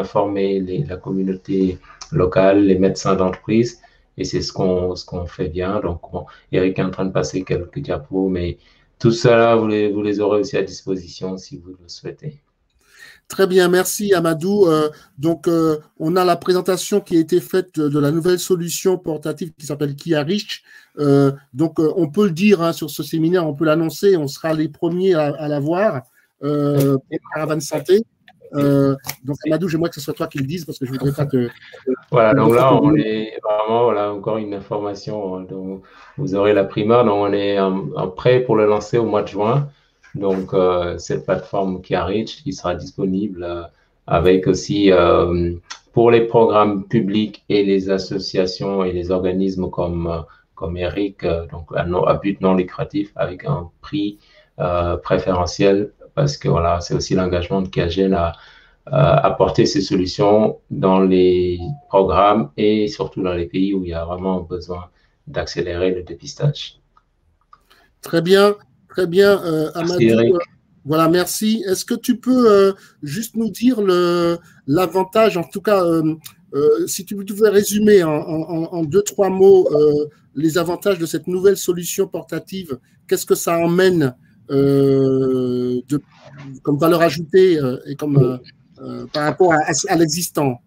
Speaker 5: la communauté locale, les médecins d'entreprise, et c'est ce qu'on fait bien. Donc, bon, Eric est en train de passer quelques diapos, mais tout cela, vous les aurez aussi à disposition si vous le souhaitez.
Speaker 1: Très bien, merci Amadou. Donc, on a la présentation qui a été faite de la nouvelle solution portative qui s'appelle Kiarich. Donc, on peut le dire sur ce séminaire, on peut l'annoncer, on sera les premiers à l'avoir pour Caravane Santé. Donc, Amadou, j'aimerais que ce soit toi qui le dise parce que je ne voudrais pas te…
Speaker 5: Voilà, donc là, on est vraiment, voilà, encore une information dont vous aurez la primeur. Donc, on est en prêt pour le lancer au mois de juin. Donc, cette plateforme Kiarich qui sera disponible avec aussi pour les programmes publics et les associations et les organismes comme Eric, donc à but non lucratif avec un prix préférentiel parce que voilà, c'est aussi l'engagement de Chiagen à apporter ces solutions dans les programmes et surtout dans les pays où il y a vraiment besoin d'accélérer le dépistage.
Speaker 1: Très bien. Très bien, Amadou. Voilà, merci. Est-ce que tu peux juste nous dire l'avantage, en tout cas, si tu pouvais résumer en 2-3 mots les avantages de cette nouvelle solution portative, qu'est-ce que ça emmène comme valeur ajoutée et comme par rapport à l'existant?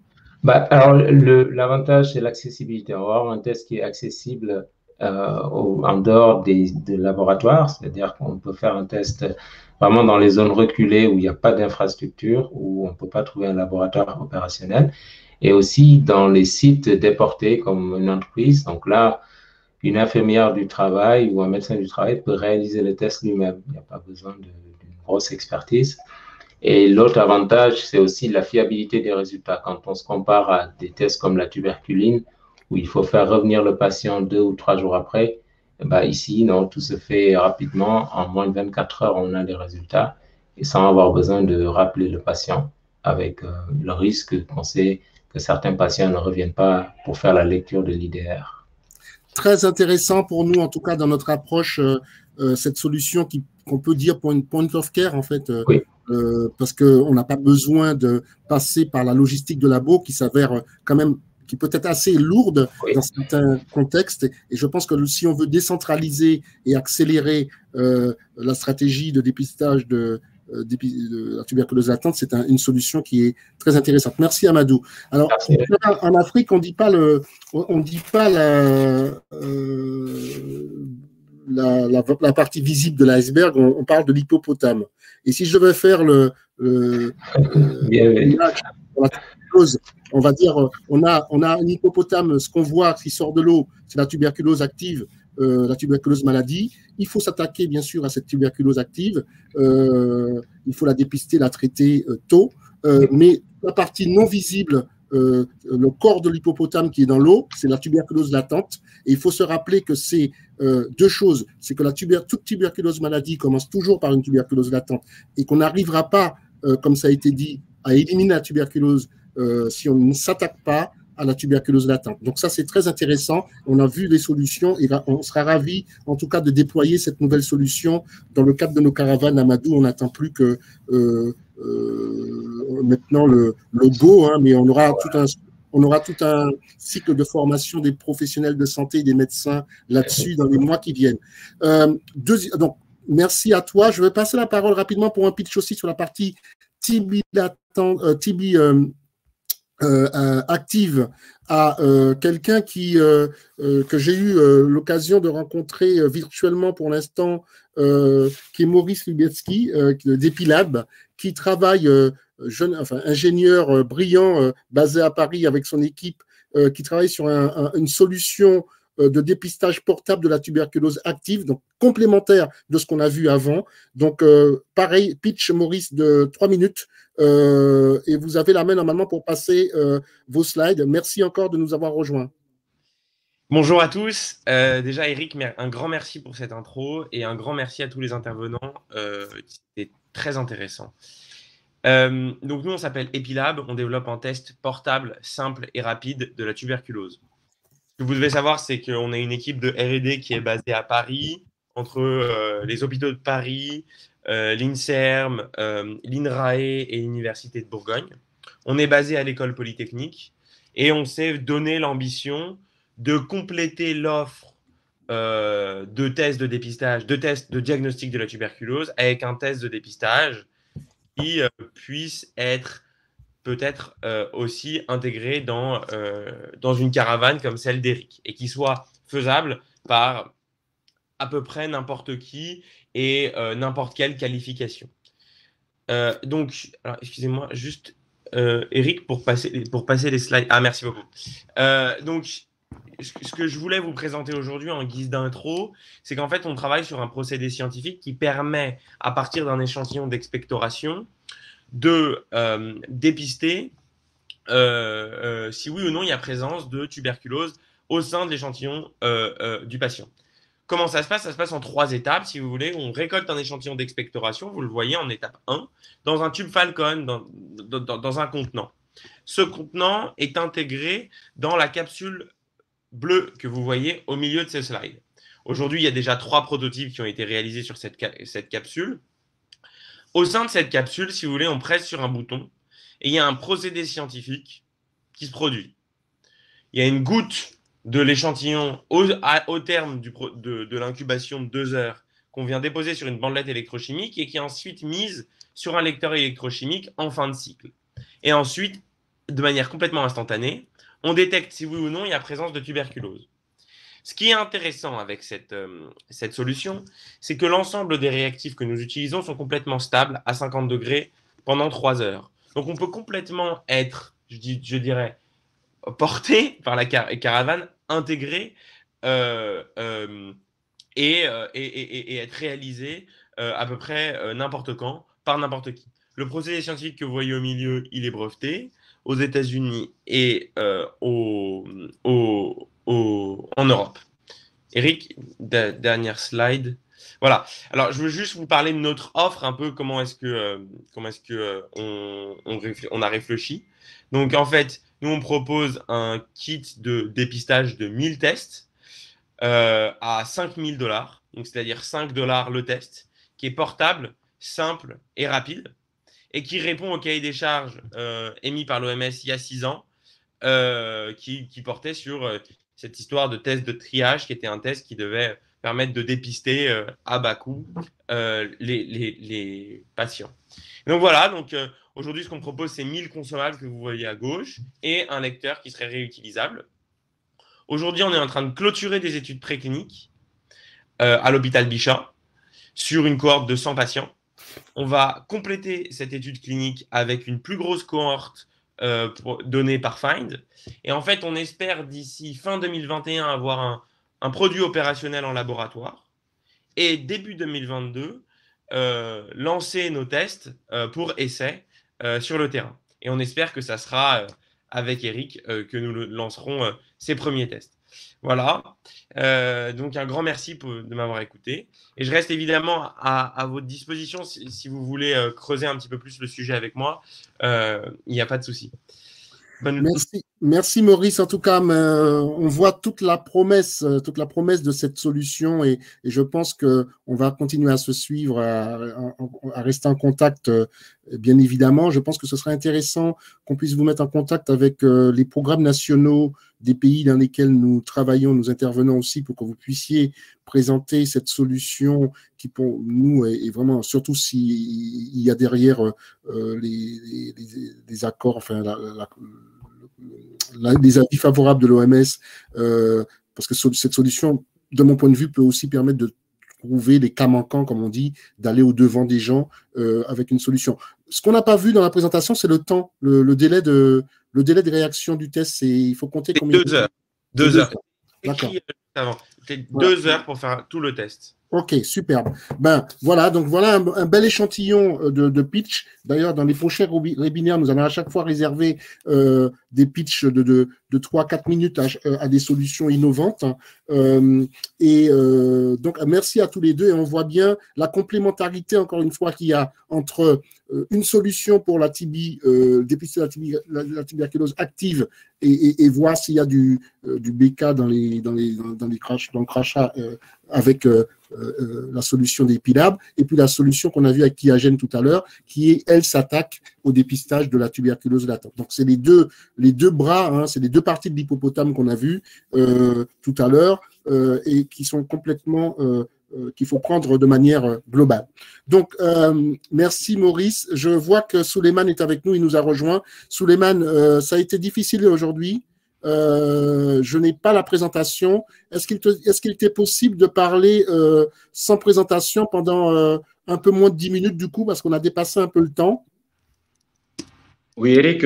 Speaker 5: Alors, l'avantage, c'est l'accessibilité. On va avoir un test qui est accessible en dehors des laboratoires, c'est-à-dire qu'on peut faire un test vraiment dans les zones reculées où il n'y a pas d'infrastructure, où on ne peut pas trouver un laboratoire opérationnel, et aussi dans les sites déportés comme une entreprise. Donc là, une infirmière du travail ou un médecin du travail peut réaliser le test lui-même. Il n'y a pas besoin d'une grosse expertise. Et l'autre avantage, c'est aussi la fiabilité des résultats. Quand on se compare à des tests comme la tuberculine, où il faut faire revenir le patient 2 ou 3 jours après, ici, non, tout se fait rapidement. En moins de 24 heures, on a les résultats et sans avoir besoin de rappeler le patient avec le risque qu'on sait que certains patients ne reviennent pas pour faire la lecture de l'IDR.
Speaker 1: Très intéressant pour nous, en tout cas, dans notre approche, cette solution qu'on peut dire point of care, en fait.
Speaker 5: Oui.
Speaker 1: Parce qu'on n'a pas besoin de passer par la logistique de labo qui s'avère quand même, qui peut être assez lourde dans certains contextes. Et je pense que si on veut décentraliser et accélérer la stratégie de dépistage de la tuberculose latente, c'est une solution qui est très intéressante. Merci Amadou. Alors, en Afrique, on dit pas la partie visible de l'iceberg, on parle de l'hippopotame. Et si je devais faire on va dire, on a un hippopotame, ce qu'on voit qui sort de l'eau, c'est la tuberculose active, la tuberculose maladie. Il faut s'attaquer, bien sûr, à cette tuberculose active. Il faut la dépister, la traiter tôt. Mais la partie non visible, le corps de l'hippopotame qui est dans l'eau, c'est la tuberculose latente. Et il faut se rappeler que c'est deux choses. C'est que toute tuberculose maladie commence toujours par une tuberculose latente et qu'on n'arrivera pas, comme ça a été dit, à éliminer la tuberculose si on ne s'attaque pas à la tuberculose latente. Donc ça, c'est très intéressant. On a vu les solutions et on sera ravis, en tout cas, de déployer cette nouvelle solution dans le cadre de nos caravanes. Amadou, on n'attend plus que maintenant le go, mais on aura tout un cycle de formation des professionnels de santé et des médecins là-dessus dans les mois qui viennent. Donc, merci à toi. Je vais passer la parole rapidement pour un pitch aussi sur la partie TB active à quelqu'un que j'ai eu l'occasion de rencontrer virtuellement pour l'instant, qui est Maurice Lubetzky d'Epilab, qui travaille, ingénieur brillant basé à Paris avec son équipe, qui travaille sur une solution de dépistage portable de la tuberculose active, donc complémentaire de ce qu'on a vu avant. Donc, pareil, pitch Maurice de 3 minutes. Et vous avez la main normalement pour passer vos slides. Merci encore de nous avoir rejoints.
Speaker 6: Bonjour à tous. Déjà, Eric, un grand merci pour cette intro et un grand merci à tous les intervenants. C'était très intéressant. Donc, nous, on s'appelle Epilab. On développe un test portable, simple et rapide de la tuberculose. Ce que vous devez savoir, c'est qu'on a une équipe de R&D qui est basée à Paris, entre les hôpitaux de Paris, l'INSERM, l'INRAE et l'Université de Bourgogne. On est basé à l'école polytechnique et on s'est donné l'ambition de compléter l'offre de tests de dépistage, de tests de diagnostic de la tuberculose avec un test de dépistage qui puisse être peut-être aussi intégré dans une caravane comme celle d'Eric et qui soit faisable par à peu près n'importe qui et n'importe quelle qualification. Donc, excusez-moi, juste Eric, pour passer les slides. Ah, merci beaucoup. Donc, ce que je voulais vous présenter aujourd'hui en guise d'intro, c'est qu'en fait, on travaille sur un procédé scientifique qui permet, à partir d'un échantillon d'expectoration, de dépister si oui ou non il y a présence de tuberculose au sein de l'échantillon du patient. Comment ça se passe? Ça se passe en 3 étapes, si vous voulez. On récolte un échantillon d'expectoration, vous le voyez en étape 1, dans un tube Falcon, dans un contenant. Ce contenant est intégré dans la capsule bleue que vous voyez au milieu de ces slides. Aujourd'hui, il y a déjà 3 prototypes qui ont été réalisés sur cette capsule. Au sein de cette capsule, si vous voulez, on presse sur un bouton et il y a un procédé scientifique qui se produit. Il y a une goutte de l'échantillon au terme de l'incubation de 2 heures qu'on vient déposer sur une bandelette électrochimique et qui est ensuite mise sur un lecteur électrochimique en fin de cycle. Et ensuite, de manière complètement instantanée, on détecte si oui ou non il y a présence de tuberculose. Ce qui est intéressant avec cette solution, c'est que l'ensemble des réactifs que nous utilisons sont complètement stables à 50 degrés pendant 3 heures. Donc on peut complètement être, je dirais, porté par la caravane, intégré et être réalisé à peu près n'importe quand, par n'importe qui. Le procédé scientifique que vous voyez au milieu, il est breveté aux États-Unis et en Europe. Eric, dernière slide. Voilà. Alors, je veux juste vous parler de notre offre, un peu comment est-ce que on a réfléchi. Donc, en fait, nous, on propose un kit de dépistage de 1000 tests à 5000 $, donc c'est-à-dire 5 $ le test, qui est portable, simple et rapide, et qui répond au cahier des charges émis par l'OMS il y a 6 ans, qui portait sur cette histoire de test de triage, qui était un test qui devait permettre de dépister à bas coût les patients. Donc voilà, donc aujourd'hui, ce qu'on propose, c'est 1000 consommables que vous voyez à gauche et un lecteur qui serait réutilisable. Aujourd'hui, on est en train de clôturer des études précliniques à l'hôpital Bichat sur une cohorte de 100 patients. On va compléter cette étude clinique avec une plus grosse cohorte donnée par Find. Et en fait, on espère d'ici fin 2021 avoir un produit opérationnel en laboratoire. Et début 2022, lancer nos tests pour essai sur le terrain. Et on espère que ça sera avec Eric que nous lancerons ces premiers tests. Voilà. Donc, un grand merci de m'avoir écouté. Et je reste évidemment à votre disposition si vous voulez creuser un petit peu plus le sujet avec moi. Il n'y a pas de souci.
Speaker 1: Merci Maurice. En tout cas, on voit toute la promesse de cette solution et je pense que on va continuer à se suivre, à rester en contact, bien évidemment. Je pense que ce serait intéressant qu'on puisse vous mettre en contact avec les programmes nationaux des pays dans lesquels nous travaillons, nous intervenons aussi, pour que vous puissiez présenter cette solution qui pour nous est vraiment, surtout s'il y a derrière les accords, enfin les avis favorables de l'OMS, parce que cette solution, de mon point de vue, peut aussi permettre de trouver les cas manquants, comme on dit, d'aller au-devant des gens avec une solution. Ce qu'on n'a pas vu dans la présentation, c'est le temps, le délai de réaction du test. Il faut compter combien?
Speaker 6: 2 heures. 2 heures.
Speaker 1: D'accord.
Speaker 6: 2 heures pour faire tout le test.
Speaker 1: Ok, superbe. Ben voilà, donc voilà un bel échantillon de pitch. D'ailleurs, dans les prochains webinaires, nous allons à chaque fois réserver des pitchs de 3-4 minutes à des solutions innovantes. Donc, merci à tous les deux et on voit bien la complémentarité, encore une fois, qu'il y a entre une solution pour la TB, dépister la tuberculose active et voir s'il y a du BK dans le crachat avec la solution des PILAB, et puis la solution qu'on a vue avec Thiagène tout à l'heure, qui elle s'attaque au dépistage de la tuberculose latente. Donc c'est les deux bras, hein, c'est les deux parties de l'hippopotame qu'on a vues tout à l'heure et qui sont complètement qu'il faut prendre de manière globale. Donc, merci Maurice. Je vois que Souleymane est avec nous, il nous a rejoint. Souleymane, ça a été difficile aujourd'hui. Je n'ai pas la présentation. Est-ce qu'il était possible de parler sans présentation pendant un peu moins de 10 minutes du coup, parce qu'on a dépassé un peu le temps?
Speaker 7: Oui, Eric,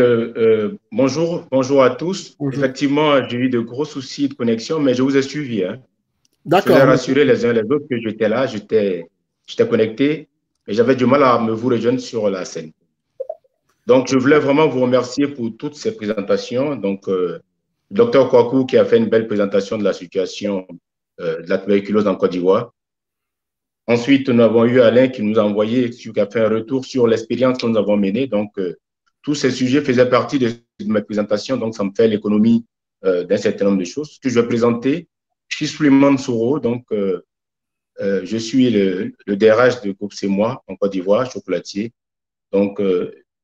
Speaker 7: bonjour à tous. Bonjour. Effectivement, j'ai eu de gros soucis de connexion, mais je vous ai suivi. Hein. D'accord. Je voulais rassurer les uns les autres que j'étais là, j'étais connecté, mais j'avais du mal à vous rejoindre sur la scène. Donc, je voulais vraiment vous remercier pour toutes ces présentations. Donc, Dr Kouakou qui a fait une belle présentation de la situation de la tuberculose en Côte d'Ivoire. Ensuite, nous avons eu Alain qui nous a envoyé, qui a fait un retour sur l'expérience que nous avons menée. Donc, tous ces sujets faisaient partie de ma présentation, donc ça me fait l'économie d'un certain nombre de choses. Ce que je vais présenter, je suis Souleymane Soro, donc je suis le DRH de groupe C'est Moi en Côte d'Ivoire, chocolatier. Donc,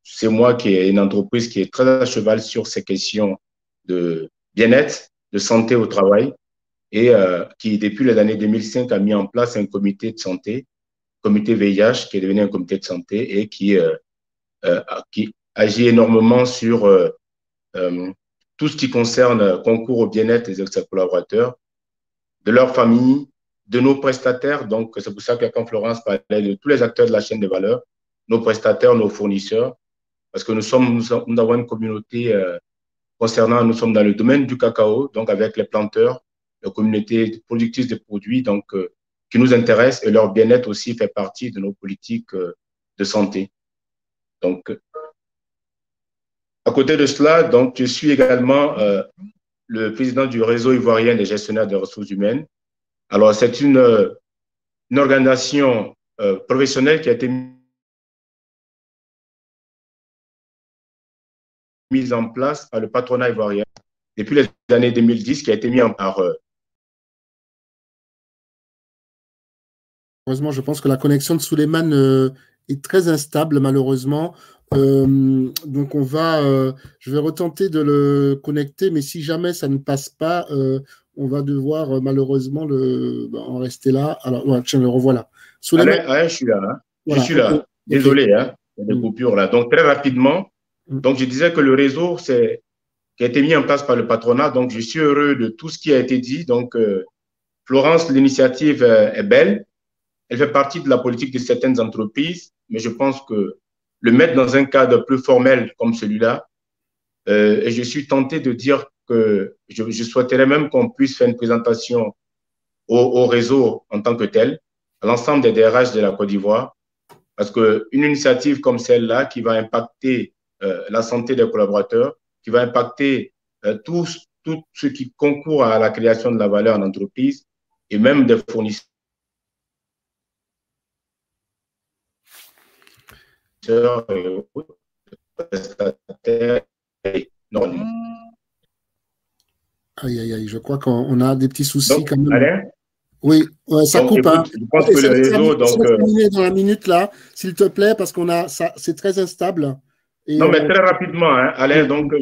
Speaker 7: C'est Moi qui est une entreprise qui est très à cheval sur ces questions de bien-être, de santé au travail et qui, depuis les années 2005, a mis en place un comité de santé, comité VIH, qui est devenu un comité de santé et qui agit énormément sur tout ce qui concerne concours au bien-être des ex-collaborateurs, de leurs familles, de nos prestataires. Donc, c'est pour ça que quand Florence parlait de tous les acteurs de la chaîne de valeur, nos prestataires, nos fournisseurs, parce que nous avons une communauté concernant, nous sommes dans le domaine du cacao, donc avec les planteurs, la communauté productrice de produits, donc qui nous intéresse, et leur bien-être aussi fait partie de nos politiques de santé. Donc, à côté de cela, donc, je suis également le président du réseau ivoirien des gestionnaires des ressources humaines. Alors, c'est une organisation professionnelle qui a été mise en place par le patronat ivoirien depuis les années 2010, qui a été mis en par.
Speaker 1: Heureusement, je pense que la connexion de Souleymane est très instable, malheureusement. Donc, je vais retenter de le connecter, mais si jamais ça ne passe pas, on va devoir malheureusement en rester là. Alors, ouais, tiens, le revoilà.
Speaker 7: Alain, je suis là. Hein. Voilà. Je suis là. Okay. Désolé, hein, il y a des coupures là. Donc, très rapidement, donc je disais que le réseau qui a été mis en place par le patronat, donc je suis heureux de tout ce qui a été dit. Donc, Florence, l'initiative est belle. Elle fait partie de la politique de certaines entreprises, mais je pense que le mettre dans un cadre plus formel comme celui-là, et je suis tenté de dire que je souhaiterais même qu'on puisse faire une présentation au réseau en tant que tel, à l'ensemble des DRH de la Côte d'Ivoire, parce qu'une initiative comme celle-là qui va impacter la santé des collaborateurs, qui va impacter tout ce qui concourt à la création de la valeur en entreprise et même des fournisseurs.
Speaker 1: Aïe, aïe, aïe, je crois qu'on a des petits soucis
Speaker 7: donc,
Speaker 1: quand même.
Speaker 7: Alain,
Speaker 1: oui, ça coupe.
Speaker 7: Écoute, je pense que le réseau. Donc,
Speaker 1: dans la minute là, s'il te plaît, parce qu'on a ça, c'est très instable.
Speaker 7: Et non, mais très rapidement, hein, Alain. Oui. Donc,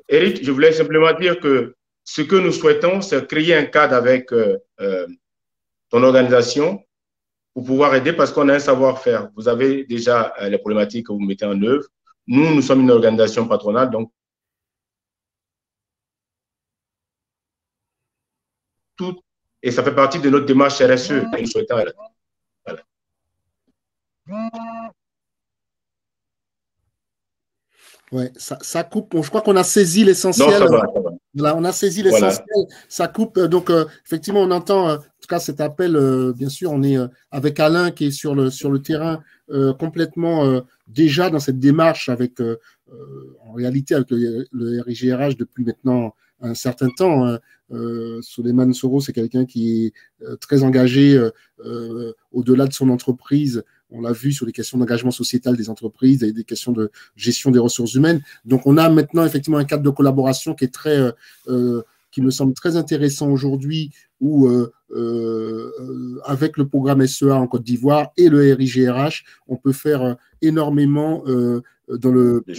Speaker 7: Eric, je voulais simplement dire que ce que nous souhaitons, c'est créer un cadre avec ton organisation pour pouvoir aider, parce qu'on a un savoir-faire. Vous avez déjà les problématiques que vous mettez en œuvre. Nous sommes une organisation patronale, donc tout, et ça fait partie de notre démarche RSE que nous souhaitons. Voilà.
Speaker 1: Ouais, ça coupe. Bon, je crois qu'on a saisi l'essentiel.
Speaker 7: Non, ça va.
Speaker 1: Voilà, on a saisi l'essentiel. Voilà. Ça coupe. Donc, effectivement, on entend, en tout cas, cet appel. Bien sûr, on est avec Alain qui est sur le terrain complètement déjà dans cette démarche avec, en réalité, avec le RIGRH depuis maintenant un certain temps. Souleymane Soro, c'est quelqu'un qui est très engagé au-delà de son entreprise. On l'a vu sur les questions d'engagement sociétal des entreprises et des questions de gestion des ressources humaines. Donc, on a maintenant effectivement un cadre de collaboration qui est qui me semble très intéressant aujourd'hui, où avec le programme SEA en Côte d'Ivoire et le RIGRH, on peut faire énormément pour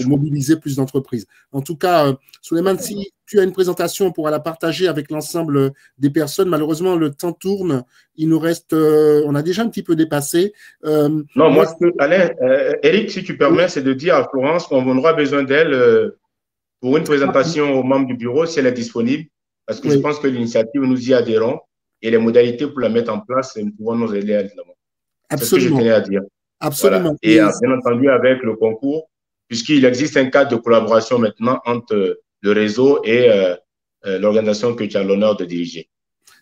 Speaker 1: mobiliser plus d'entreprises. En tout cas, Souleymane, si tu as une présentation, on pourra la partager avec l'ensemble des personnes. Malheureusement, le temps tourne. Il nous reste, on a déjà un petit peu dépassé.
Speaker 7: Non, moi, Alain, Eric, si tu permets, c'est de dire à Florence qu'on aura besoin d'elle pour une présentation aux membres du bureau, si elle est disponible, parce que je pense que l'initiative, nous y adhérons, et les modalités pour la mettre en place, nous pouvons nous aider évidemment. C'est ce que je tenais à dire.
Speaker 1: Absolument.
Speaker 7: Voilà. Et bien entendu, avec le concours, puisqu'il existe un cadre de collaboration maintenant entre le réseau et l'organisation que tu as l'honneur de diriger.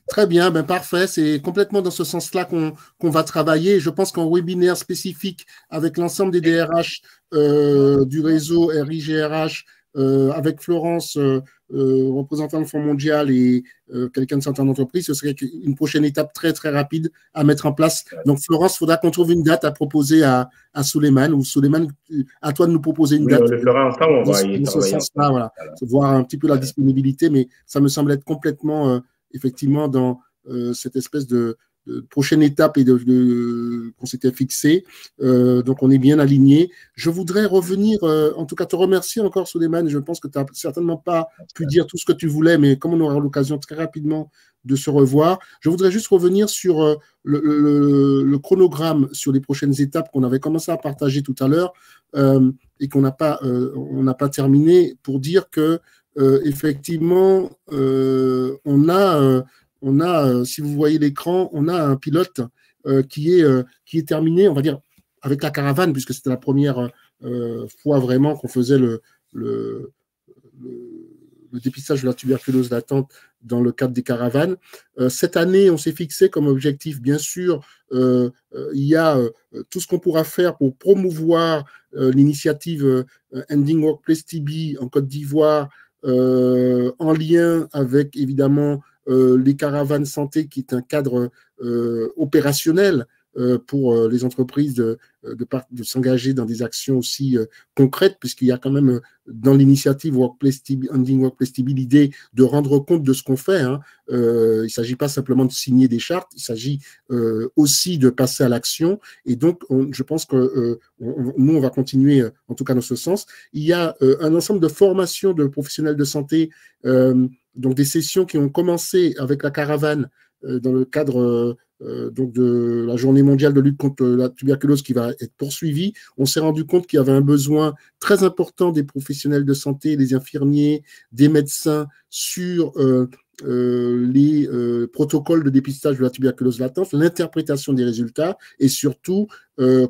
Speaker 1: Très bien, ben parfait. C'est complètement dans ce sens-là qu'on va travailler. Je pense qu'en webinaire spécifique avec l'ensemble des DRH du réseau RIGRH, avec Florence, représentant le Fonds mondial et quelqu'un de certaines entreprises, ce serait une prochaine étape très, très rapide à mettre en place. Donc, Florence, il faudra qu'on trouve une date à proposer à Souleymane, ou Souleymane, à toi de nous proposer une date.
Speaker 7: On le fera ensemble, on va y travailler
Speaker 1: ensemble. Voilà. Voir un petit peu la disponibilité, mais ça me semble être complètement, effectivement, dans cette espèce de prochaine étape et qu'on s'était fixé. Donc, on est bien aligné. Je voudrais revenir, en tout cas, te remercier encore, Souleymane. Je pense que tu n'as certainement pas pu dire tout ce que tu voulais, mais comme on aura l'occasion très rapidement de se revoir, je voudrais juste revenir sur le chronogramme, sur les prochaines étapes qu'on avait commencé à partager tout à l'heure et qu'on n'a pas terminé, pour dire que effectivement, on a, si vous voyez l'écran, on a un pilote qui est terminé, on va dire, avec la caravane, puisque c'était la première fois vraiment qu'on faisait le dépistage de la tuberculose latente dans le cadre des caravanes. Cette année, on s'est fixé comme objectif, bien sûr, il y a tout ce qu'on pourra faire pour promouvoir l'initiative Ending Workplace TB en Côte d'Ivoire, en lien avec, évidemment, les caravanes santé, qui est un cadre opérationnel pour les entreprises de s'engager dans des actions aussi concrètes, puisqu'il y a quand même dans l'initiative Ending Workplace TB l'idée de rendre compte de ce qu'on fait. Hein. Il ne s'agit pas simplement de signer des chartes, il s'agit aussi de passer à l'action. Et donc, je pense que nous, on va continuer, en tout cas dans ce sens. Il y a un ensemble de formations de professionnels de santé, donc des sessions qui ont commencé avec la caravane dans le cadre donc de la journée mondiale de lutte contre la tuberculose qui va être poursuivie. On s'est rendu compte qu'il y avait un besoin très important des professionnels de santé, des infirmiers, des médecins sur les protocoles de dépistage de la tuberculose latente, l'interprétation des résultats et surtout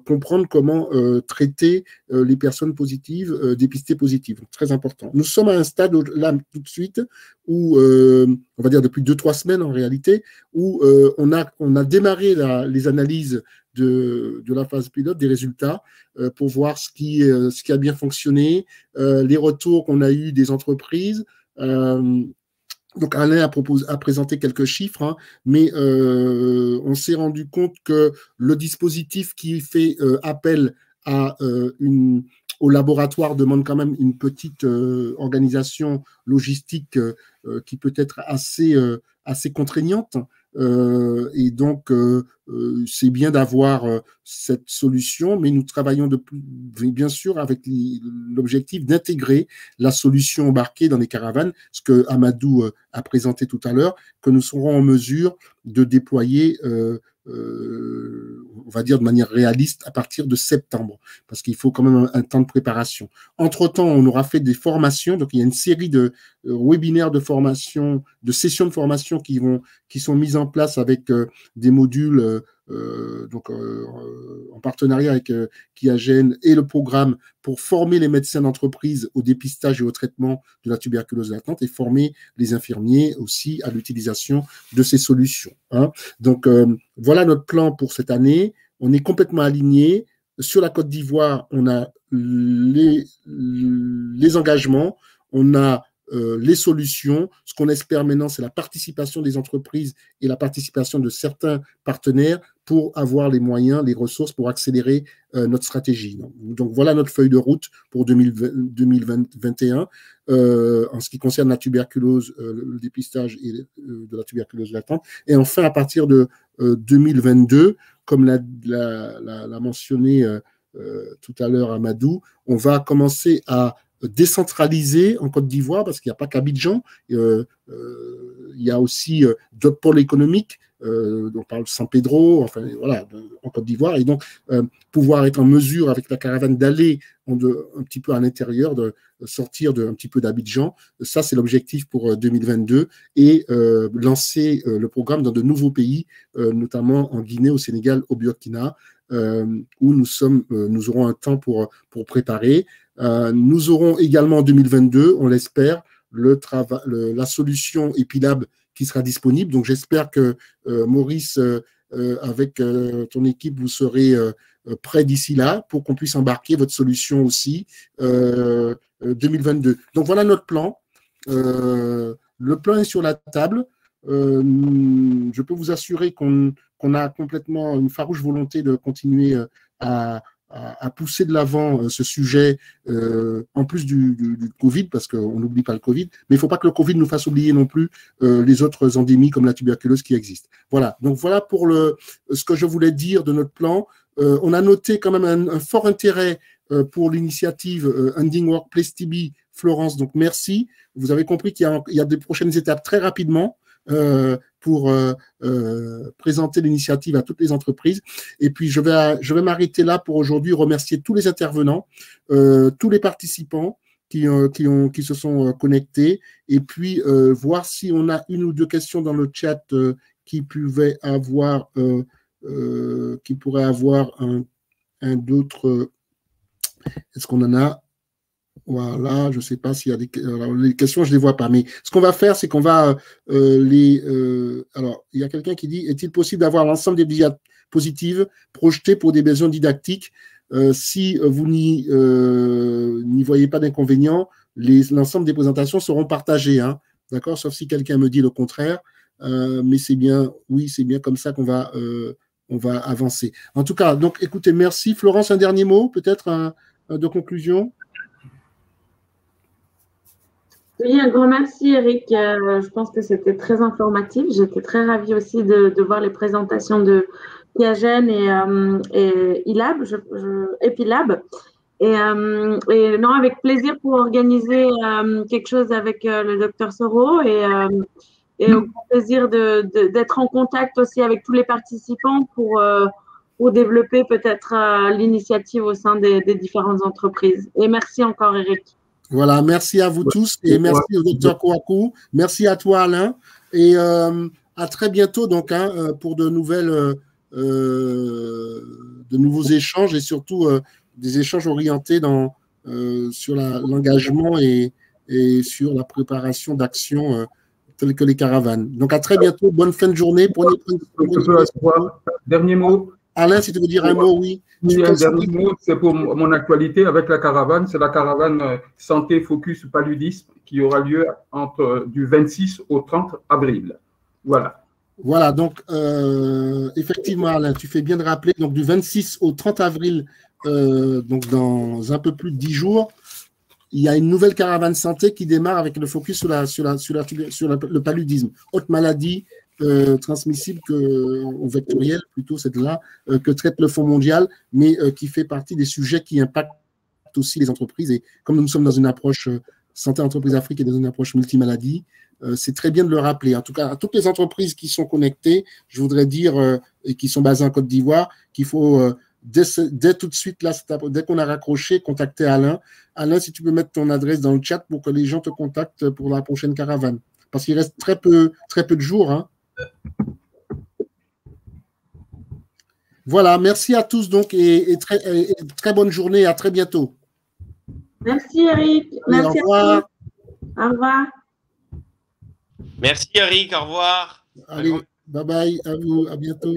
Speaker 1: comprendre comment traiter les personnes positives, dépistées positives. Donc, très important. Nous sommes à un stade là tout de suite où, on va dire depuis 2-3 semaines en réalité, où on a démarré les analyses de la phase pilote, des résultats, pour voir ce qui a bien fonctionné, les retours qu'on a eus des entreprises. Donc Alain a présenté quelques chiffres, hein, mais on s'est rendu compte que le dispositif qui fait appel au laboratoire demande quand même une petite organisation logistique qui peut être assez contraignante. Et donc, c'est bien d'avoir cette solution, mais nous travaillons bien sûr avec l'objectif d'intégrer la solution embarquée dans les caravanes, ce que Amadou a présenté tout à l'heure, que nous serons en mesure de déployer on va dire de manière réaliste à partir de septembre, parce qu'il faut quand même un temps de préparation. Entre-temps, on aura fait des formations, donc il y a une série de webinaires de formation, de sessions de formation qui sont mises en place avec des modules en partenariat avec Qiagen et le programme pour former les médecins d'entreprise au dépistage et au traitement de la tuberculose latente et former les infirmiers aussi à l'utilisation de ces solutions. Hein. Donc, voilà notre plan pour cette année. On est complètement aligné. Sur la Côte d'Ivoire, on a les engagements, on a les solutions. Ce qu'on espère maintenant, c'est la participation des entreprises et la participation de certains partenaires pour avoir les moyens, les ressources pour accélérer notre stratégie. Donc, voilà notre feuille de route pour 2021 en ce qui concerne la tuberculose, le dépistage de la tuberculose latente. Et enfin, à partir de 2022, comme l'a mentionné tout à l'heure Amadou, on va commencer à décentralisé en Côte d'Ivoire, parce qu'il n'y a pas qu'Abidjan, il y a aussi d'autres pôles économiques, on parle de San Pedro, enfin voilà, en Côte d'Ivoire, et donc pouvoir être en mesure avec la caravane d'aller un petit peu à l'intérieur, de sortir un petit peu d'Abidjan, ça c'est l'objectif pour 2022, et lancer le programme dans de nouveaux pays, notamment en Guinée, au Sénégal, au Burkina, où nous aurons un temps pour préparer. Nous aurons également en 2022, on l'espère, la solution EpiLab qui sera disponible. Donc j'espère que Maurice, avec ton équipe, vous serez prêt d'ici là pour qu'on puisse embarquer votre solution aussi 2022. Donc voilà notre plan. Le plan est sur la table. Je peux vous assurer qu'on a complètement une farouche volonté de continuer à pousser de l'avant ce sujet, en plus du Covid, parce qu'on n'oublie pas le Covid, mais il ne faut pas que le Covid nous fasse oublier non plus les autres endémies comme la tuberculose qui existent. Voilà, donc voilà pour ce que je voulais dire de notre plan. On a noté quand même un fort intérêt pour l'initiative Ending Workplace TB Florence, donc merci. Vous avez compris qu'il y a des prochaines étapes très rapidement pour présenter l'initiative à toutes les entreprises. Et puis, je vais m'arrêter là pour aujourd'hui, remercier tous les intervenants, tous les participants, qui se sont connectés, et puis voir si on a une ou deux questions dans le chat qui pourraient avoir un d'autres. Est-ce qu'on en a? Voilà, je ne sais pas s'il y a les questions, je ne les vois pas. Mais ce qu'on va faire, c'est qu'on va alors, il y a quelqu'un qui dit, est-il possible d'avoir l'ensemble des diapositives projetées pour des besoins didactiques? Si vous n'y voyez pas d'inconvénient, l'ensemble des présentations seront partagées, hein, d'accord? Sauf si quelqu'un me dit le contraire. Mais c'est bien, oui, c'est bien comme ça qu'on va, on va avancer. En tout cas, donc, écoutez, merci. Florence, un dernier mot, peut-être de conclusion?
Speaker 4: Oui, un grand merci, Eric. Je pense que c'était très informatif. J'étais très ravie aussi de voir les présentations de Piagen et Ilab, Epilab. Et non, avec plaisir pour organiser quelque chose avec le docteur Soro et au grand plaisir d'être en contact aussi avec tous les participants pour développer peut-être l'initiative au sein des différentes entreprises. Et merci encore, Eric.
Speaker 1: Voilà, merci à vous tous et merci au docteur Kouakou. Merci à toi, Alain. Et à très bientôt donc, hein, pour de nouveaux échanges et surtout des échanges orientés sur l'engagement et sur la préparation d'actions telles que les caravanes. Donc à très bientôt, bonne fin de journée.
Speaker 3: Dernier mot.
Speaker 1: Alain, si tu veux dire un mot, oui.
Speaker 3: Oui, un dernier mot, c'est pour mon actualité avec la caravane. C'est la caravane Santé Focus Paludisme qui aura lieu du 26 au 30 avril. Voilà.
Speaker 1: Voilà, donc effectivement, Alain, tu fais bien de rappeler, donc du 26 au 30 avril, donc dans un peu plus de 10 jours, il y a une nouvelle caravane santé qui démarre avec le focus sur le paludisme, haute maladie transmissible ou vectorielle, plutôt c'est là, que traite le Fonds mondial, mais qui fait partie des sujets qui impactent aussi les entreprises. Et comme nous sommes dans une approche santé entreprise Afrique et dans une approche multimaladie, c'est très bien de le rappeler. En tout cas, à toutes les entreprises qui sont connectées, je voudrais dire, et qui sont basées en Côte d'Ivoire, qu'il faut dès tout de suite, là, dès qu'on a raccroché, contacter Alain. Alain, si tu peux mettre ton adresse dans le chat pour que les gens te contactent pour la prochaine caravane. Parce qu'il reste très peu de jours. Hein. Voilà, merci à tous donc et très bonne journée. À très bientôt.
Speaker 4: Merci Eric. Merci.
Speaker 1: Au revoir.
Speaker 4: Au revoir.
Speaker 6: Merci Eric, au revoir.
Speaker 1: Allez, bye bye, à vous, à bientôt.